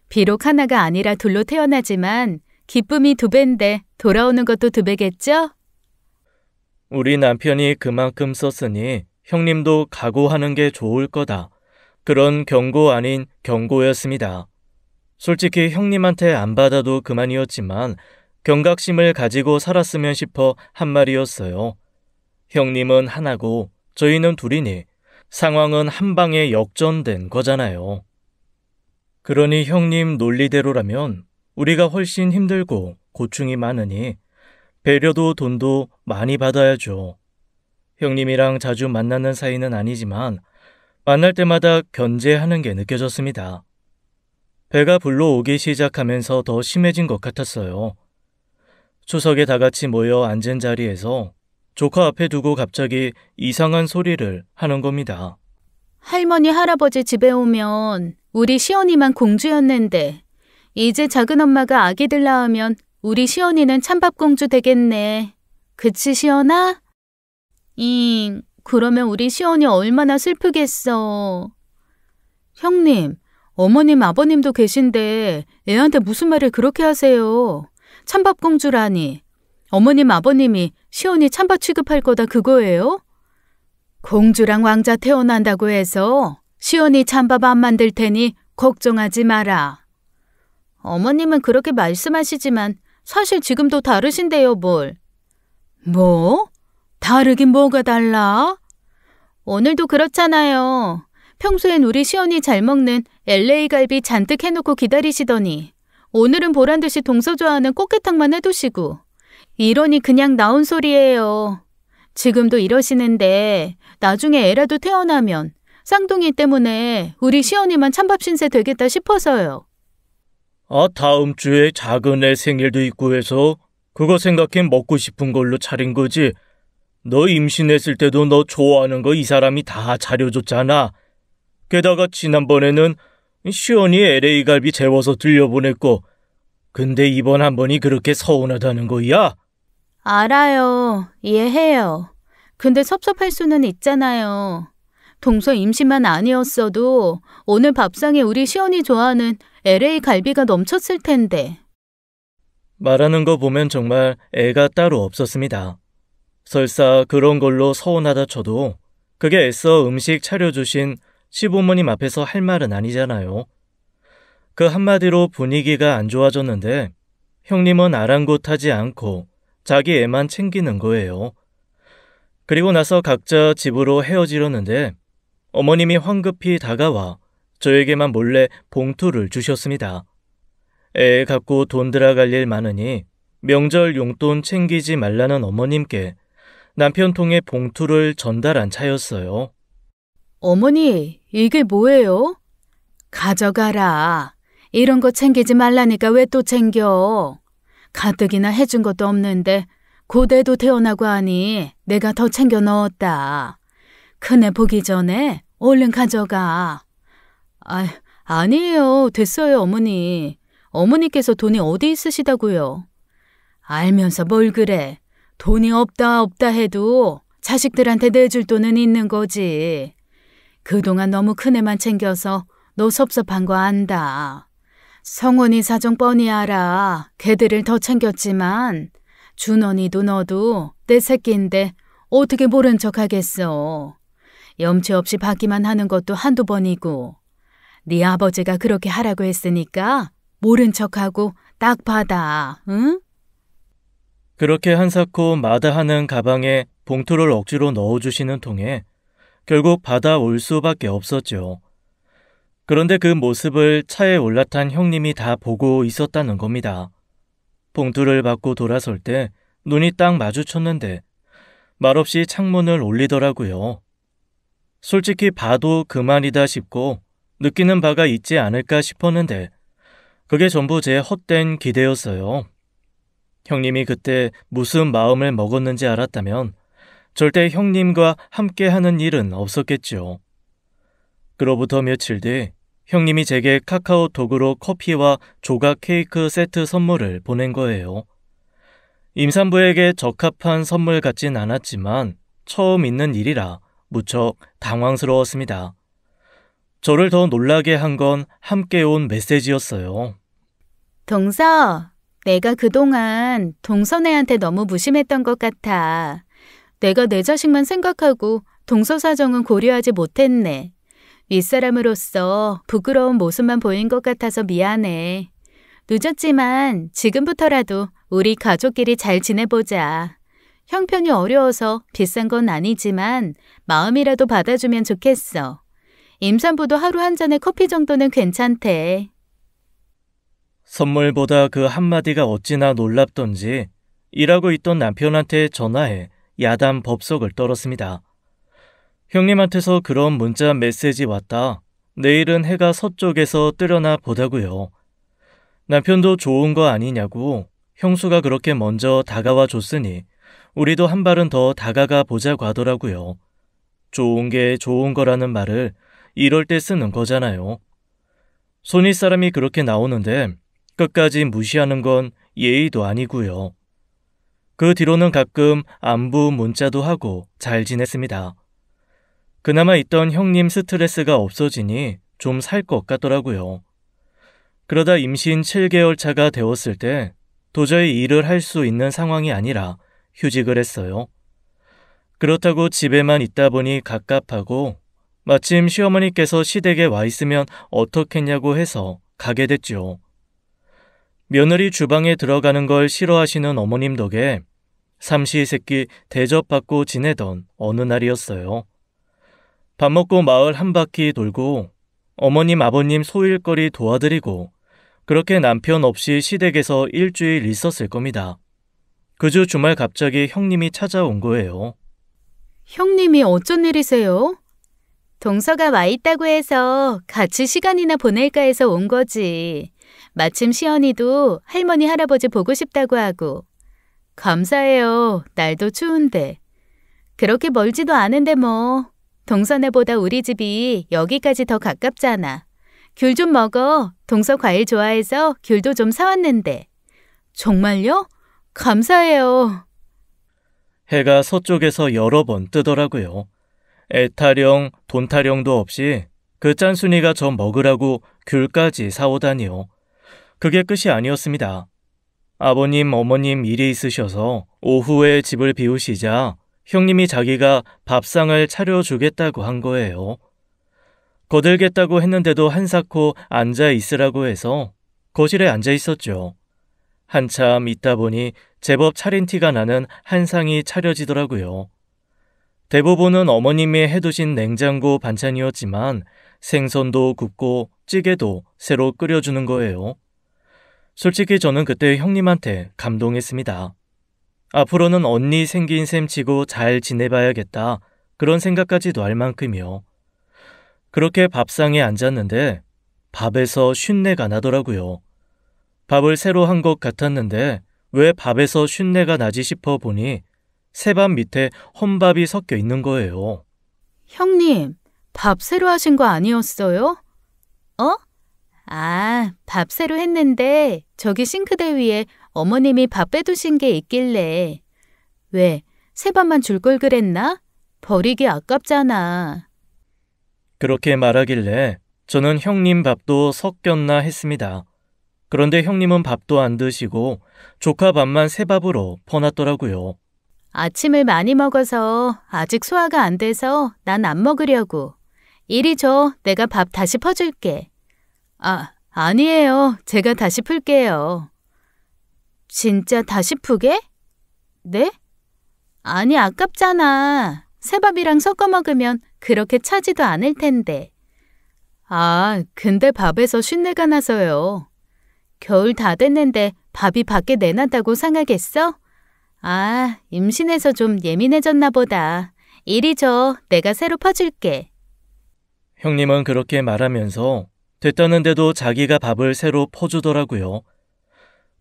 비록 하나가 아니라 둘로 태어나지만 기쁨이 2배인데 돌아오는 것도 2배겠죠? 우리 남편이 그만큼 썼으니 형님도 각오하는 게 좋을 거다. 그런 경고 아닌 경고였습니다. 솔직히 형님한테 안 받아도 그만이었지만 경각심을 가지고 살았으면 싶어 한 말이었어요. 형님은 하나고 저희는 둘이니 상황은 한 방에 역전된 거잖아요. 그러니 형님 논리대로라면 우리가 훨씬 힘들고 고충이 많으니 배려도 돈도 많이 받아야죠. 형님이랑 자주 만나는 사이는 아니지만 만날 때마다 견제하는 게 느껴졌습니다. 배가 불러오기 시작하면서 더 심해진 것 같았어요. 추석에 다 같이 모여 앉은 자리에서 조카 앞에 두고 갑자기 이상한 소리를 하는 겁니다. 할머니, 할아버지 집에 오면 우리 시연이만 공주였는데 이제 작은 엄마가 아기들 낳으면 우리 시연이는 찬밥공주 되겠네. 그치, 시연아? 그러면 우리 시연이 얼마나 슬프겠어. 형님, 어머님, 아버님도 계신데 애한테 무슨 말을 그렇게 하세요. 찬밥공주라니. 어머님, 아버님이 시연이 찬밥 취급할 거다 그거예요? 공주랑 왕자 태어난다고 해서 시연이 찬밥 안 만들 테니 걱정하지 마라. 어머님은 그렇게 말씀하시지만 사실 지금도 다르신데요, 뭘. 뭐? 다르긴 뭐가 달라? 오늘도 그렇잖아요. 평소엔 우리 시연이 잘 먹는 LA 갈비 잔뜩 해놓고 기다리시더니 오늘은 보란듯이 동서 좋아하는 꽃게탕만 해두시고 이러니 그냥 나온 소리예요. 지금도 이러시는데 나중에 애라도 태어나면 쌍둥이 때문에 우리 시연이만 찬밥 신세 되겠다 싶어서요. 다음 주에 작은 애 생일도 있고 해서 그거 생각해 먹고 싶은 걸로 차린 거지. 너 임신했을 때도 너 좋아하는 거 이 사람이 다 차려줬잖아. 게다가 지난번에는 시연이 LA 갈비 재워서 들려보냈고, 근데 이번 한 번이 그렇게 서운하다는 거야? 알아요. 이해해요. 근데 섭섭할 수는 있잖아요. 동서 임신만 아니었어도 오늘 밥상에 우리 시연이 좋아하는 LA 갈비가 넘쳤을 텐데. 말하는 거 보면 정말 애가 따로 없었습니다. 설사 그런 걸로 서운하다 쳐도 그게 애써 음식 차려주신 시부모님 앞에서 할 말은 아니잖아요. 그 한마디로 분위기가 안 좋아졌는데 형님은 아랑곳하지 않고 자기 애만 챙기는 거예요. 그리고 나서 각자 집으로 헤어지려는데 어머님이 황급히 다가와 저에게만 몰래 봉투를 주셨습니다. 애 갖고 돈 들어갈 일 많으니 명절 용돈 챙기지 말라는 어머님께 남편 통에 봉투를 전달한 차였어요. 어머니, 이게 뭐예요? 가져가라. 이런 거 챙기지 말라니까 왜 또 챙겨? 가뜩이나 해준 것도 없는데 고대도 태어나고 하니 내가 더 챙겨 넣었다. 큰애 보기 전에 얼른 가져가. 아니에요. 됐어요, 어머니. 어머니께서 돈이 어디 있으시다고요? 알면서 뭘 그래. 돈이 없다 해도 자식들한테 내줄 돈은 있는 거지. 그동안 너무 큰애만 챙겨서 너 섭섭한 거 안다. 성원이 사정 뻔히 알아. 걔들을 더 챙겼지만 준원이도 너도 내 새끼인데 어떻게 모른 척 하겠어. 염치 없이 받기만 하는 것도 한두 번이고 네 아버지가 그렇게 하라고 했으니까 모른 척하고 딱 받아. 응? 그렇게 한사코 마다하는 가방에 봉투를 억지로 넣어주시는 통에 결국 받아올 수밖에 없었죠. 그런데 그 모습을 차에 올라탄 형님이 다 보고 있었다는 겁니다. 봉투를 받고 돌아설 때 눈이 딱 마주쳤는데 말없이 창문을 올리더라고요. 솔직히 봐도 그만이다 싶고 느끼는 바가 있지 않을까 싶었는데 그게 전부 제 헛된 기대였어요. 형님이 그때 무슨 마음을 먹었는지 알았다면 절대 형님과 함께 하는 일은 없었겠죠. 그로부터 며칠 뒤 형님이 제게 카카오톡으로 커피와 조각 케이크 세트 선물을 보낸 거예요. 임산부에게 적합한 선물 같진 않았지만 처음 있는 일이라 무척 당황스러웠습니다. 저를 더 놀라게 한 건 함께 온 메시지였어요. 동서, 내가 그동안 동서네한테 너무 무심했던 것 같아. 내가 내 자식만 생각하고 동서 사정은 고려하지 못했네. 윗사람으로서 부끄러운 모습만 보인 것 같아서 미안해. 늦었지만 지금부터라도 우리 가족끼리 잘 지내보자. 형편이 어려워서 비싼 건 아니지만 마음이라도 받아주면 좋겠어. 임산부도 하루 한 잔의 커피 정도는 괜찮대. 선물보다 그 한마디가 어찌나 놀랍던지 일하고 있던 남편한테 전화해 야단 법석을 떨었습니다. 형님한테서 그런 문자 메시지 왔다. 내일은 해가 서쪽에서 뜨려나 보다고요. 남편도 좋은 거 아니냐고 형수가 그렇게 먼저 다가와 줬으니 우리도 한 발은 더 다가가 보자고 하더라고요. 좋은 게 좋은 거라는 말을 이럴 때 쓰는 거잖아요. 손윗 사람이 그렇게 나오는데 끝까지 무시하는 건 예의도 아니고요. 그 뒤로는 가끔 안부 문자도 하고 잘 지냈습니다. 그나마 있던 형님 스트레스가 없어지니 좀 살 것 같더라고요. 그러다 임신 7개월 차가 되었을 때 도저히 일을 할 수 있는 상황이 아니라 휴직을 했어요. 그렇다고 집에만 있다 보니 갑갑하고 마침 시어머니께서 시댁에 와 있으면 어떻겠냐고 해서 가게 됐죠. 며느리 주방에 들어가는 걸 싫어하시는 어머님 덕에 삼시세끼 대접받고 지내던 어느 날이었어요. 밥 먹고 마을 한 바퀴 돌고 어머님 아버님 소일거리 도와드리고 그렇게 남편 없이 시댁에서 일주일 있었을 겁니다. 그 주 주말 갑자기 형님이 찾아온 거예요. 형님이 어쩐 일이세요? 동서가 와 있다고 해서 같이 시간이나 보낼까 해서 온 거지. 마침 시연이도 할머니 할아버지 보고 싶다고 하고. 감사해요. 날도 추운데. 그렇게 멀지도 않은데 뭐. 동서네보다 우리 집이 여기까지 더 가깝잖아. 귤 좀 먹어. 동서 과일 좋아해서 귤도 좀 사왔는데. 정말요? 감사해요. 해가 서쪽에서 여러 번 뜨더라고요. 애타령, 돈타령도 없이 그 짠순이가 저 먹으라고 귤까지 사오다니요. 그게 끝이 아니었습니다. 아버님, 어머님 일이 있으셔서 오후에 집을 비우시자 형님이 자기가 밥상을 차려주겠다고 한 거예요. 거들겠다고 했는데도 한사코 앉아 있으라고 해서 거실에 앉아 있었죠. 한참 있다 보니 제법 차린 티가 나는 한상이 차려지더라고요. 대부분은 어머님이 해두신 냉장고 반찬이었지만 생선도 굽고 찌개도 새로 끓여주는 거예요. 솔직히 저는 그때 형님한테 감동했습니다. 앞으로는 언니 생긴 셈 치고 잘 지내봐야겠다 그런 생각까지도 할 만큼이요. 그렇게 밥상에 앉았는데 밥에서 쉰내가 나더라고요. 밥을 새로 한 것 같았는데 왜 밥에서 쉰내가 나지 싶어 보니 새밥 밑에 헌밥이 섞여 있는 거예요. 형님, 밥 새로 하신 거 아니었어요? 밥 새로 했는데 저기 싱크대 위에 어머님이 밥 빼두신 게 있길래. 왜, 새밥만 줄 걸 그랬나? 버리기 아깝잖아. 그렇게 말하길래 저는 형님 밥도 섞였나 했습니다. 그런데 형님은 밥도 안 드시고 조카 밥만 새밥으로 퍼놨더라고요. 아침을 많이 먹어서 아직 소화가 안 돼서 난 안 먹으려고. 이리 줘, 내가 밥 다시 퍼줄게. 아니에요. 제가 다시 풀게요. 진짜 다시 푸게? 네? 아니, 아깝잖아. 새밥이랑 섞어 먹으면 그렇게 차지도 않을 텐데. 근데 밥에서 쉰내가 나서요. 겨울 다 됐는데 밥이 밖에 내놨다고 상하겠어? 임신해서 좀 예민해졌나 보다. 이리 줘, 내가 새로 퍼줄게. 형님은 그렇게 말하면서 됐다는데도 자기가 밥을 새로 퍼주더라고요.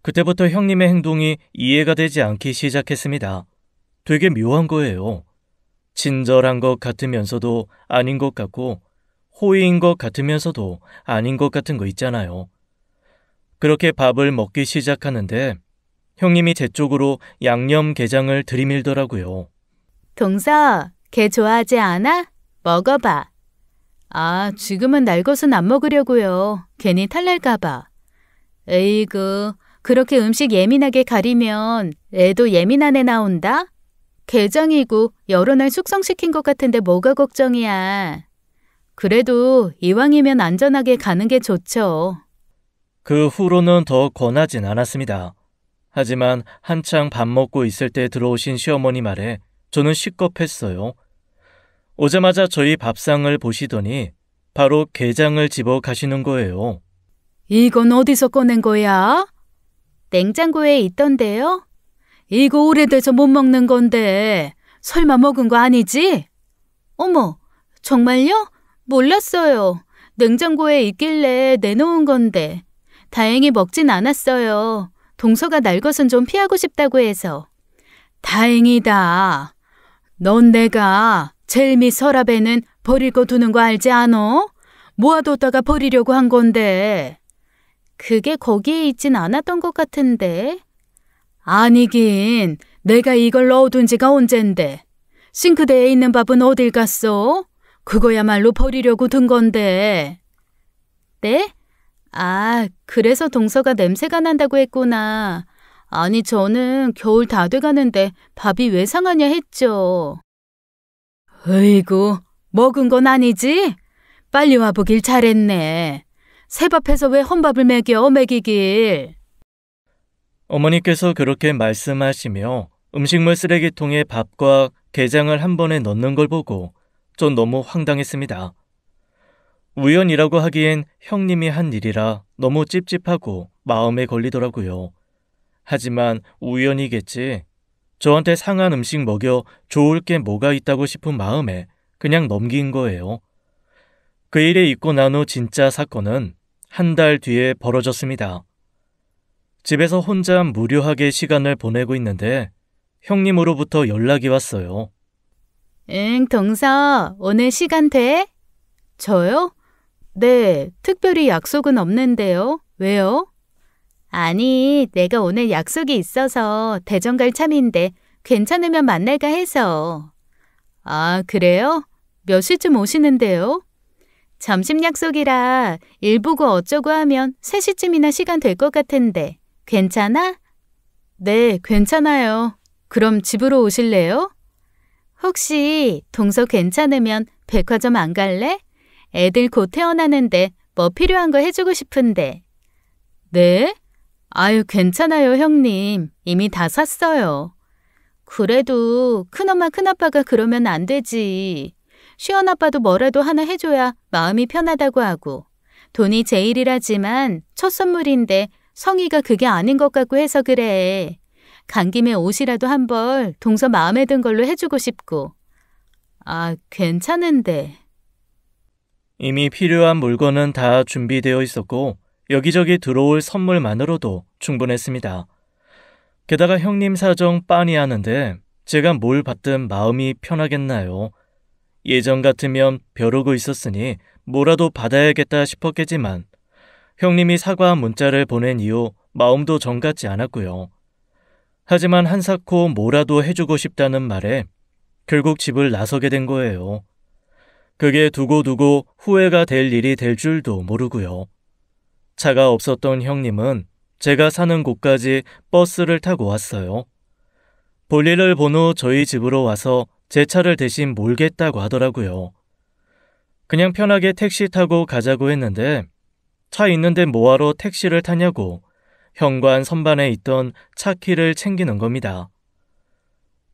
그때부터 형님의 행동이 이해가 되지 않기 시작했습니다. 되게 묘한 거예요. 친절한 것 같으면서도 아닌 것 같고 호의인 것 같으면서도 아닌 것 같은 거 있잖아요. 그렇게 밥을 먹기 시작하는데 형님이 제 쪽으로 양념게장을 들이밀더라고요. 동서, 게 좋아하지 않아? 먹어봐. 지금은 날 것은 안 먹으려고요. 괜히 탈날까 봐. 에이그, 그렇게 음식 예민하게 가리면 애도 예민한 애 나온다? 게장이고 여러 날 숙성시킨 것 같은데 뭐가 걱정이야. 그래도 이왕이면 안전하게 가는 게 좋죠. 그 후로는 더 권하진 않았습니다. 하지만 한창 밥 먹고 있을 때 들어오신 시어머니 말에 저는 식겁했어요. 오자마자 저희 밥상을 보시더니 바로 게장을 집어 가시는 거예요. 이건 어디서 꺼낸 거야? 냉장고에 있던데요? 이거 오래돼서 못 먹는 건데 설마 먹은 거 아니지? 어머, 정말요? 몰랐어요. 냉장고에 있길래 내놓은 건데. 다행히 먹진 않았어요. 동서가 날 것은 좀 피하고 싶다고 해서. 다행이다. 넌 내가 젤미 서랍에는 버릴 거 두는 거 알지 않어? 모아뒀다가 버리려고 한 건데. 그게 거기에 있진 않았던 것 같은데. 아니긴, 내가 이걸 넣어둔 지가 언젠데. 싱크대에 있는 밥은 어딜 갔어? 그거야말로 버리려고 둔 건데. 네? 아, 그래서 동서가 냄새가 난다고 했구나. 아니, 저는 겨울 다 돼가는데 밥이 왜 상하냐 했죠. 으이구, 먹은 건 아니지? 빨리 와보길 잘했네. 새밥해서 왜 혼밥을 먹이길. 어머니께서 그렇게 말씀하시며 음식물 쓰레기통에 밥과 게장을 한 번에 넣는 걸 보고 전 너무 황당했습니다. 우연이라고 하기엔 형님이 한 일이라 너무 찝찝하고 마음에 걸리더라고요. 하지만 우연이겠지. 저한테 상한 음식 먹여 좋을 게 뭐가 있다고 싶은 마음에 그냥 넘긴 거예요. 그 일이 있고 난 후 진짜 사건은 한 달 뒤에 벌어졌습니다. 집에서 혼자 무료하게 시간을 보내고 있는데 형님으로부터 연락이 왔어요. 응, 동서, 오늘 시간 돼? 저요? 네, 특별히 약속은 없는데요. 왜요? 아니, 내가 오늘 약속이 있어서 대전 갈 참인데 괜찮으면 만날까 해서. 아, 그래요? 몇 시쯤 오시는데요? 점심 약속이라 일 보고 어쩌고 하면 3시쯤이나 시간 될 것 같은데 괜찮아? 네, 괜찮아요. 그럼 집으로 오실래요? 혹시 동서 괜찮으면 백화점 안 갈래? 애들 곧 태어나는데 뭐 필요한 거 해주고 싶은데. 네? 아유, 괜찮아요, 형님. 이미 다 샀어요. 그래도 큰엄마, 큰아빠가 그러면 안 되지. 시원아빠도 뭐라도 하나 해줘야 마음이 편하다고 하고. 돈이 제일이라지만 첫 선물인데 성의가 그게 아닌 것 같고 해서 그래. 간 김에 옷이라도 한 벌 동서 마음에 든 걸로 해주고 싶고. 아, 괜찮은데. 이미 필요한 물건은 다 준비되어 있었고 여기저기 들어올 선물만으로도 충분했습니다. 게다가 형님 사정 빤히 하는데 제가 뭘 받든 마음이 편하겠나요? 예전 같으면 벼르고 있었으니 뭐라도 받아야겠다 싶었겠지만 형님이 사과 문자를 보낸 이후 마음도 정 같지 않았고요. 하지만 한사코 뭐라도 해주고 싶다는 말에 결국 집을 나서게 된 거예요. 그게 두고두고 후회가 될 일이 될 줄도 모르고요. 차가 없었던 형님은 제가 사는 곳까지 버스를 타고 왔어요. 볼일을 본 후 저희 집으로 와서 제 차를 대신 몰겠다고 하더라고요. 그냥 편하게 택시 타고 가자고 했는데 차 있는데 뭐하러 택시를 타냐고 현관 선반에 있던 차 키를 챙기는 겁니다.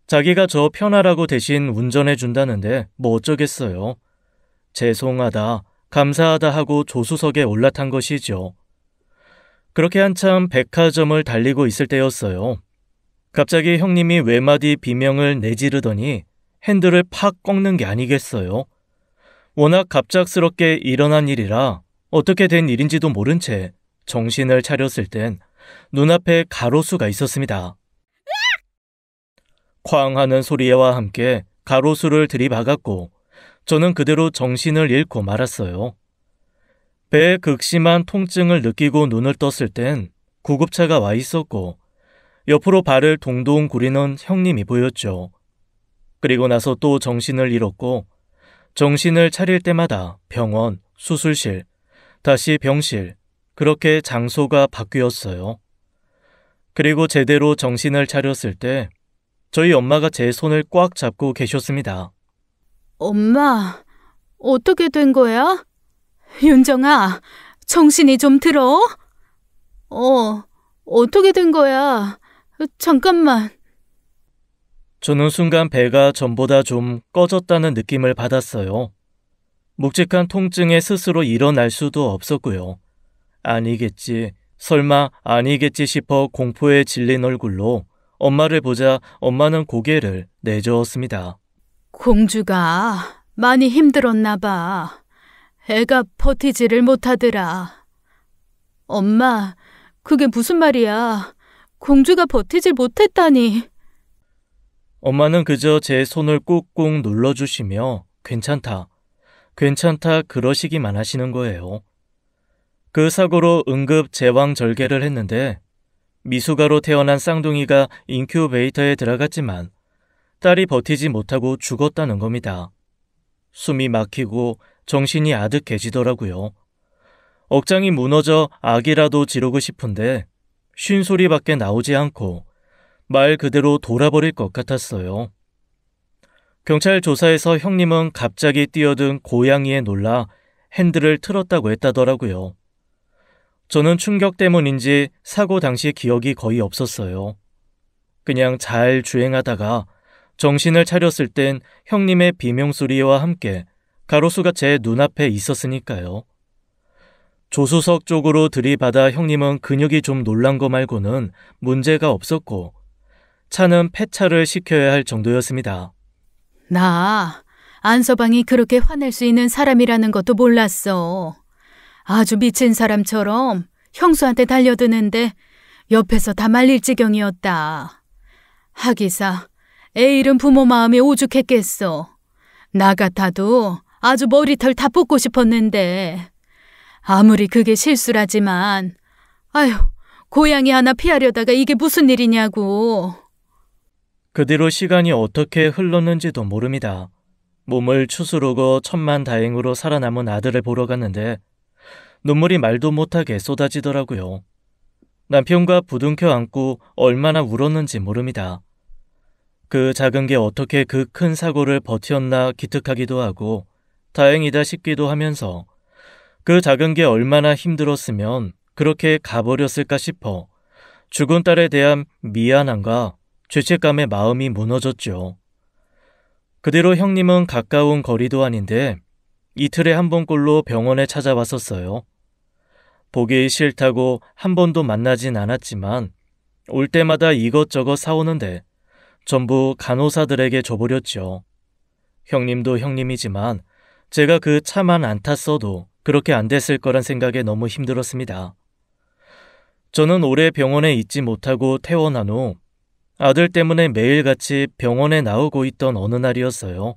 자기가 저 편하라고 대신 운전해 준다는데 뭐 어쩌겠어요. 죄송하다, 감사하다 하고 조수석에 올라탄 것이죠. 그렇게 한참 백화점을 달리고 있을 때였어요. 갑자기 형님이 외마디 비명을 내지르더니 핸들을 팍 꺾는 게 아니겠어요. 워낙 갑작스럽게 일어난 일이라 어떻게 된 일인지도 모른 채 정신을 차렸을 땐 눈앞에 가로수가 있었습니다. 쾅 하는 소리와 함께 가로수를 들이박았고 저는 그대로 정신을 잃고 말았어요. 배에 극심한 통증을 느끼고 눈을 떴을 땐 구급차가 와 있었고 옆으로 발을 동동 구리는 형님이 보였죠. 그리고 나서 또 정신을 잃었고 정신을 차릴 때마다 병원, 수술실, 다시 병실, 그렇게 장소가 바뀌었어요. 그리고 제대로 정신을 차렸을 때 저희 엄마가 제 손을 꽉 잡고 계셨습니다. 엄마, 어떻게 된 거야? 윤정아, 정신이 좀 들어? 어떻게 된 거야? 잠깐만. 저는 순간 배가 전보다 좀 꺼졌다는 느낌을 받았어요. 묵직한 통증에 스스로 일어날 수도 없었고요. 아니겠지, 설마 아니겠지 싶어 공포에 질린 얼굴로 엄마를 보자 엄마는 고개를 내저었습니다. 공주가 많이 힘들었나 봐. 애가 버티지를 못하더라. 엄마, 그게 무슨 말이야? 공주가 버티질 못했다니. 엄마는 그저 제 손을 꾹꾹 눌러주시며 괜찮다, 괜찮다 그러시기만 하시는 거예요. 그 사고로 응급 제왕절개를 했는데 미숙아로 태어난 쌍둥이가 인큐베이터에 들어갔지만 딸이 버티지 못하고 죽었다는 겁니다. 숨이 막히고 정신이 아득해지더라고요. 억장이 무너져 악이라도 지르고 싶은데 쉰 소리밖에 나오지 않고 말 그대로 돌아버릴 것 같았어요. 경찰 조사에서 형님은 갑자기 뛰어든 고양이에 놀라 핸들을 틀었다고 했다더라고요. 저는 충격 때문인지 사고 당시 기억이 거의 없었어요. 그냥 잘 주행하다가 정신을 차렸을 땐 형님의 비명소리와 함께 가로수가 제 눈앞에 있었으니까요. 조수석 쪽으로 들이받아 형님은 근육이 좀 놀란 거 말고는 문제가 없었고 차는 폐차를 시켜야 할 정도였습니다. 나 안서방이 그렇게 화낼 수 있는 사람이라는 것도 몰랐어. 아주 미친 사람처럼 형수한테 달려드는데 옆에서 다 말릴 지경이었다. 하기사 애 잃은 부모 마음이 오죽했겠어. 나 같아도 아주 머리털 다 뽑고 싶었는데 아무리 그게 실수라지만 아휴 고양이 하나 피하려다가 이게 무슨 일이냐고. 그 뒤로 시간이 어떻게 흘렀는지도 모릅니다. 몸을 추스르고 천만다행으로 살아남은 아들을 보러 갔는데 눈물이 말도 못하게 쏟아지더라고요. 남편과 부둥켜 안고 얼마나 울었는지 모릅니다. 그 작은 게 어떻게 그 큰 사고를 버텼나 기특하기도 하고 다행이다 싶기도 하면서 그 작은 게 얼마나 힘들었으면 그렇게 가버렸을까 싶어 죽은 딸에 대한 미안함과 죄책감에 마음이 무너졌죠. 그 뒤로 형님은 가까운 거리도 아닌데 이틀에 한 번꼴로 병원에 찾아왔었어요. 보기 싫다고 한 번도 만나진 않았지만 올 때마다 이것저것 사오는데 전부 간호사들에게 줘버렸죠. 형님도 형님이지만 제가 그 차만 안 탔어도 그렇게 안 됐을 거란 생각에 너무 힘들었습니다. 저는 오래 병원에 있지 못하고 퇴원한 후 아들 때문에 매일같이 병원에 나오고 있던 어느 날이었어요.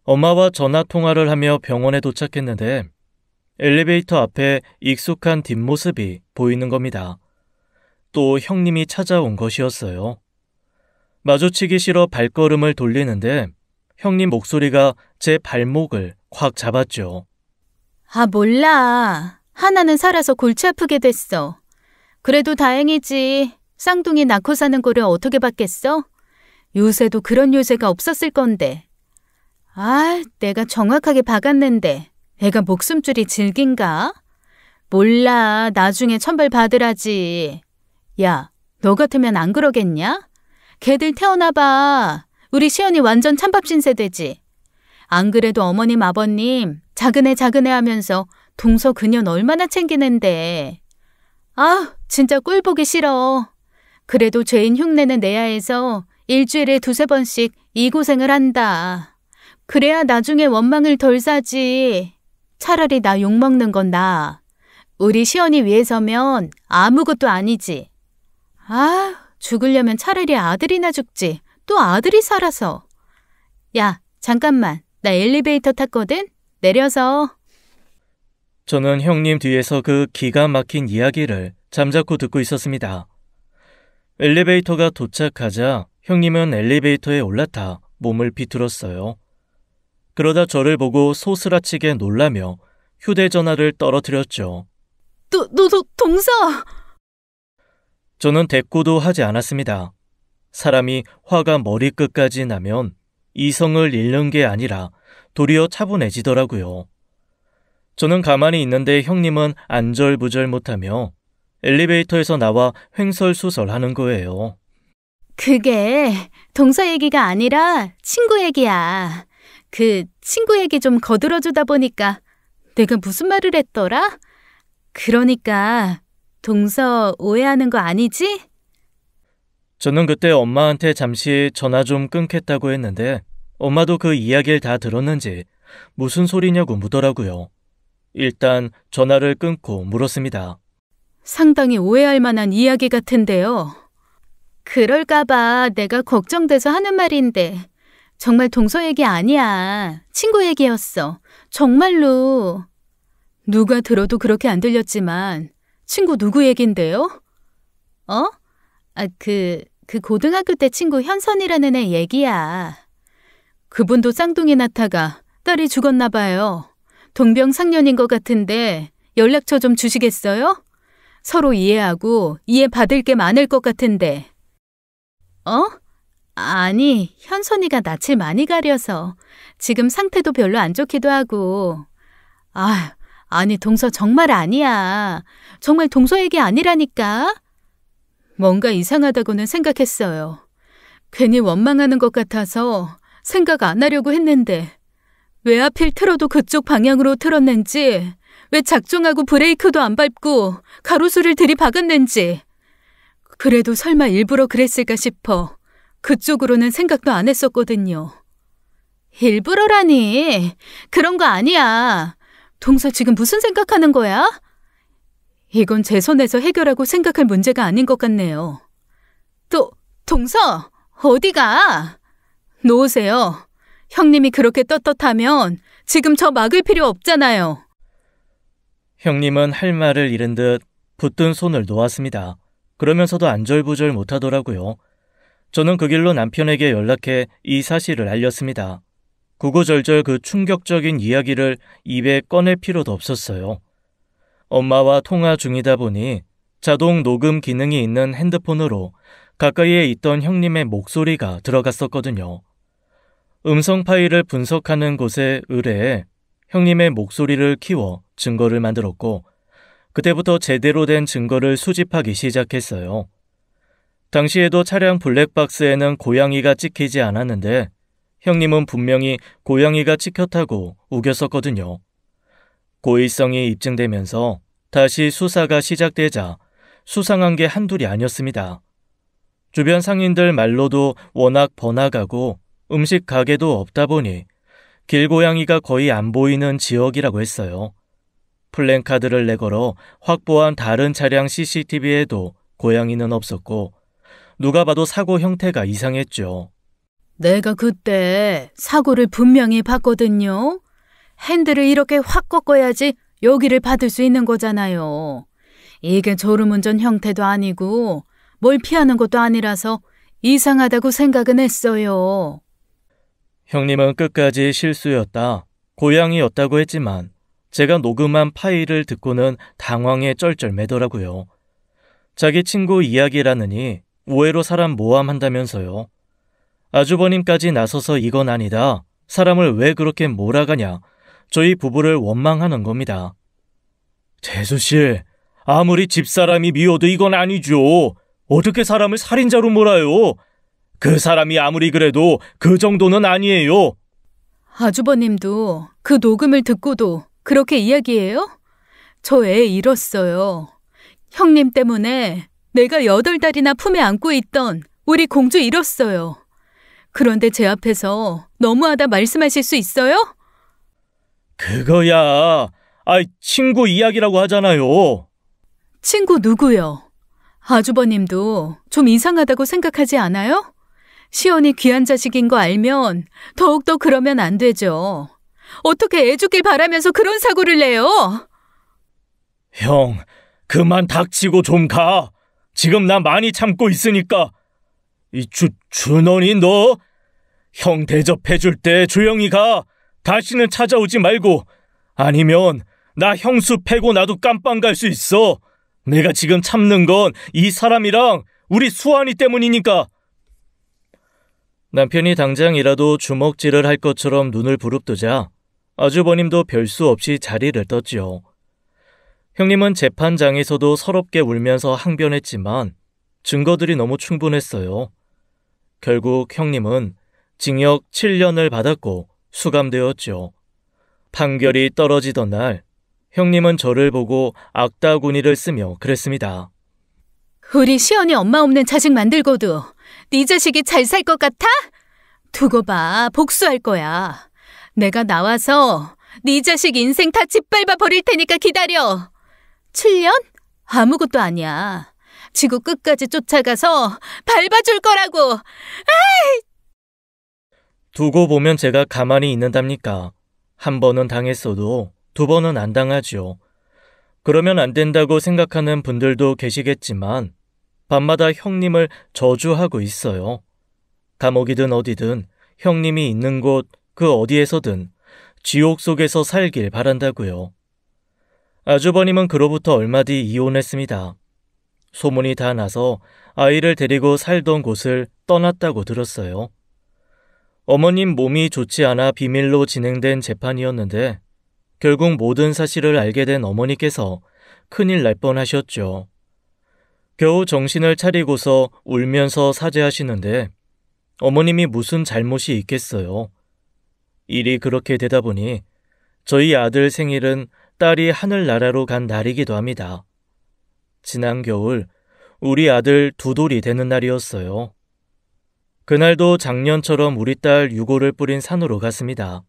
엄마와 전화 통화를 하며 병원에 도착했는데 엘리베이터 앞에 익숙한 뒷모습이 보이는 겁니다. 또 형님이 찾아온 것이었어요. 마주치기 싫어 발걸음을 돌리는데 형님 목소리가 제 발목을 콱 잡았죠. 아 몰라. 하나는 살아서 골치 아프게 됐어. 그래도 다행이지. 쌍둥이 낳고 사는 꼴을 어떻게 봤겠어? 요새도 그런 요새가 없었을 건데. 아, 내가 정확하게 박았는데 애가 목숨줄이 질긴가? 몰라, 나중에 천벌 받으라지. 야, 너 같으면 안 그러겠냐? 걔들 태어나봐. 우리 시연이 완전 찬밥 신세되지. 안 그래도 어머님 아버님 작은 애 하면서 동서 그년 얼마나 챙기는데. 아, 진짜 꼴 보기 싫어. 그래도 죄인 흉내는 내야 해서 일주일에 2-3번씩 이 고생을 한다. 그래야 나중에 원망을 덜 사지. 차라리 나 욕먹는 건 나아. 우리 시연이 위해서면 아무것도 아니지. 아, 죽으려면 차라리 아들이나 죽지. 또 아들이 살아서. 야, 잠깐만. 나 엘리베이터 탔거든? 내려서. 저는 형님 뒤에서 그 기가 막힌 이야기를 잠자코 듣고 있었습니다. 엘리베이터가 도착하자 형님은 엘리베이터에 올라타 몸을 비틀었어요. 그러다 저를 보고 소스라치게 놀라며 휴대전화를 떨어뜨렸죠. 동서! 저는 대꾸도 하지 않았습니다. 사람이 화가 머리끝까지 나면 이성을 잃는 게 아니라 도리어 차분해지더라고요. 저는 가만히 있는데 형님은 안절부절 못하며 엘리베이터에서 나와 횡설수설하는 거예요. 그게 동서 얘기가 아니라 친구 얘기야. 그 친구 얘기 좀 거들어주다 보니까 내가 무슨 말을 했더라? 그러니까 동서 오해하는 거 아니지? 저는 그때 엄마한테 잠시 전화 좀 끊겠다고 했는데 엄마도 그 이야기를 다 들었는지 무슨 소리냐고 묻더라고요. 일단 전화를 끊고 물었습니다. 상당히 오해할 만한 이야기 같은데요. 그럴까봐 내가 걱정돼서 하는 말인데 정말 동서 얘기 아니야. 친구 얘기였어. 정말로. 누가 들어도 그렇게 안 들렸지만 친구 누구 얘긴데요? 그 고등학교 때 친구 현선이라는 애 얘기야. 그분도 쌍둥이 낳다가 딸이 죽었나 봐요. 동병상련인 것 같은데 연락처 좀 주시겠어요? 서로 이해하고 이해받을 게 많을 것 같은데. 아니, 현선이가 낯을 많이 가려서 지금 상태도 별로 안 좋기도 하고. 아니, 동서 정말 아니야. 정말 동서 얘기 아니라니까. 뭔가 이상하다고는 생각했어요. 괜히 원망하는 것 같아서 생각 안 하려고 했는데 왜 하필 틀어도 그쪽 방향으로 틀었는지, 왜 작정하고 브레이크도 안 밟고 가로수를 들이박았는지. 그래도 설마 일부러 그랬을까 싶어 그쪽으로는 생각도 안 했었거든요. 일부러라니. 그런 거 아니야. 동서 지금 무슨 생각하는 거야? 이건 제 손에서 해결하고 생각할 문제가 아닌 것 같네요. 동서, 어디가? 놓으세요. 형님이 그렇게 떳떳하면 지금 저 막을 필요 없잖아요. 형님은 할 말을 잃은 듯 붙든 손을 놓았습니다. 그러면서도 안절부절 못하더라고요. 저는 그 길로 남편에게 연락해 이 사실을 알렸습니다. 구구절절 그 충격적인 이야기를 입에 꺼낼 필요도 없었어요. 엄마와 통화 중이다 보니 자동 녹음 기능이 있는 핸드폰으로 가까이에 있던 형님의 목소리가 들어갔었거든요. 음성 파일을 분석하는 곳에 의뢰해 형님의 목소리를 키워 증거를 만들었고, 그때부터 제대로 된 증거를 수집하기 시작했어요. 당시에도 차량 블랙박스에는 고양이가 찍히지 않았는데 형님은 분명히 고양이가 찍혔다고 우겼었거든요. 고의성이 입증되면서 다시 수사가 시작되자 수상한 게 한둘이 아니었습니다. 주변 상인들 말로도 워낙 번화가고 음식 가게도 없다 보니 길고양이가 거의 안 보이는 지역이라고 했어요. 플랜카드를 내걸어 확보한 다른 차량 CCTV에도 고양이는 없었고 누가 봐도 사고 형태가 이상했죠. 내가 그때 사고를 분명히 봤거든요. 핸들을 이렇게 확 꺾어야지 여기를 받을 수 있는 거잖아요. 이게 졸음운전 형태도 아니고 뭘 피하는 것도 아니라서 이상하다고 생각은 했어요. 형님은 끝까지 실수였다, 고양이였다고 했지만 제가 녹음한 파일을 듣고는 당황에 쩔쩔매더라고요. 자기 친구 이야기라느니 오해로 사람 모함한다면서요. 아주버님까지 나서서 이건 아니다, 사람을 왜 그렇게 몰아가냐, 저희 부부를 원망하는 겁니다. 재수씨, 아무리 집사람이 미워도 이건 아니죠. 어떻게 사람을 살인자로 몰아요? 그 사람이 아무리 그래도 그 정도는 아니에요. 아주버님도 그 녹음을 듣고도 그렇게 이야기해요? 저 애 잃었어요. 형님 때문에 내가 8달이나 품에 안고 있던 우리 공주 잃었어요. 그런데 제 앞에서 너무하다 말씀하실 수 있어요? 그거야, 친구 이야기라고 하잖아요. 친구 누구요? 아주버님도 좀 이상하다고 생각하지 않아요? 시연이 귀한 자식인 거 알면 더욱더 그러면 안 되죠. 어떻게 애 죽길 바라면서 그런 사고를 내요? 형, 그만 닥치고 좀 가. 지금 나 많이 참고 있으니까. 준원이 너, 형 대접해줄 때 조용히 가. 다시는 찾아오지 말고. 아니면 나 형수 패고 나도 깜빵 갈 수 있어. 내가 지금 참는 건 이 사람이랑 우리 수환이 때문이니까. 남편이 당장이라도 주먹질을 할 것처럼 눈을 부릅뜨자 아주버님도 별수 없이 자리를 떴지요. 형님은 재판장에서도 서럽게 울면서 항변했지만 증거들이 너무 충분했어요. 결국 형님은 징역 7년을 받았고 수감되었죠. 판결이 떨어지던 날 형님은 저를 보고 악다구니를 쓰며 그랬습니다. 우리 시연이 엄마 없는 자식 만들고도 네 자식이 잘 살 것 같아? 두고 봐, 복수할 거야. 내가 나와서 네 자식 인생 다 짓밟아 버릴 테니까 기다려. 7년? 아무것도 아니야. 지구 끝까지 쫓아가서 밟아줄 거라고. 두고 보면 제가 가만히 있는답니까? 한 번은 당했어도 두 번은 안 당하죠. 그러면 안 된다고 생각하는 분들도 계시겠지만 밤마다 형님을 저주하고 있어요. 감옥이든 어디든 형님이 있는 곳 그 어디에서든 지옥 속에서 살길 바란다고요. 아주버님은 그로부터 얼마 뒤 이혼했습니다. 소문이 다 나서 아이를 데리고 살던 곳을 떠났다고 들었어요. 어머님 몸이 좋지 않아 비밀로 진행된 재판이었는데 결국 모든 사실을 알게 된 어머니께서 큰일 날 뻔하셨죠. 겨우 정신을 차리고서 울면서 사죄하시는데 어머님이 무슨 잘못이 있겠어요. 일이 그렇게 되다 보니 저희 아들 생일은 딸이 하늘나라로 간 날이기도 합니다. 지난 겨울 우리 아들 두 돌이 되는 날이었어요. 그날도 작년처럼 우리 딸 유골을 뿌린 산으로 갔습니다.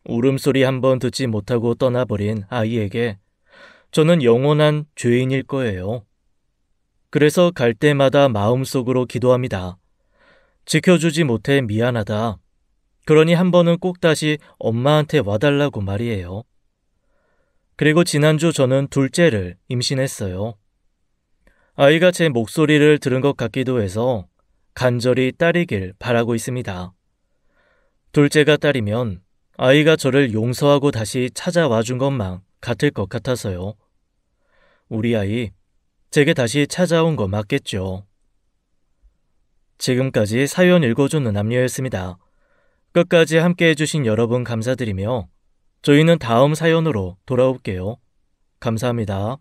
울음소리 한번 듣지 못하고 떠나버린 아이에게 저는 영원한 죄인일 거예요. 그래서 갈 때마다 마음속으로 기도합니다. 지켜주지 못해 미안하다. 그러니 한 번은 꼭 다시 엄마한테 와달라고 말이에요. 그리고 지난주 저는 둘째를 임신했어요. 아이가 제 목소리를 들은 것 같기도 해서 간절히 딸이길 바라고 있습니다. 둘째가 딸이면 아이가 저를 용서하고 다시 찾아와 준 것만 같을 것 같아서요. 우리 아이, 제게 다시 찾아온 거 맞겠죠. 지금까지 사연 읽어주는 남녀였습니다. 끝까지 함께 해주신 여러분 감사드리며 저희는 다음 사연으로 돌아올게요. 감사합니다.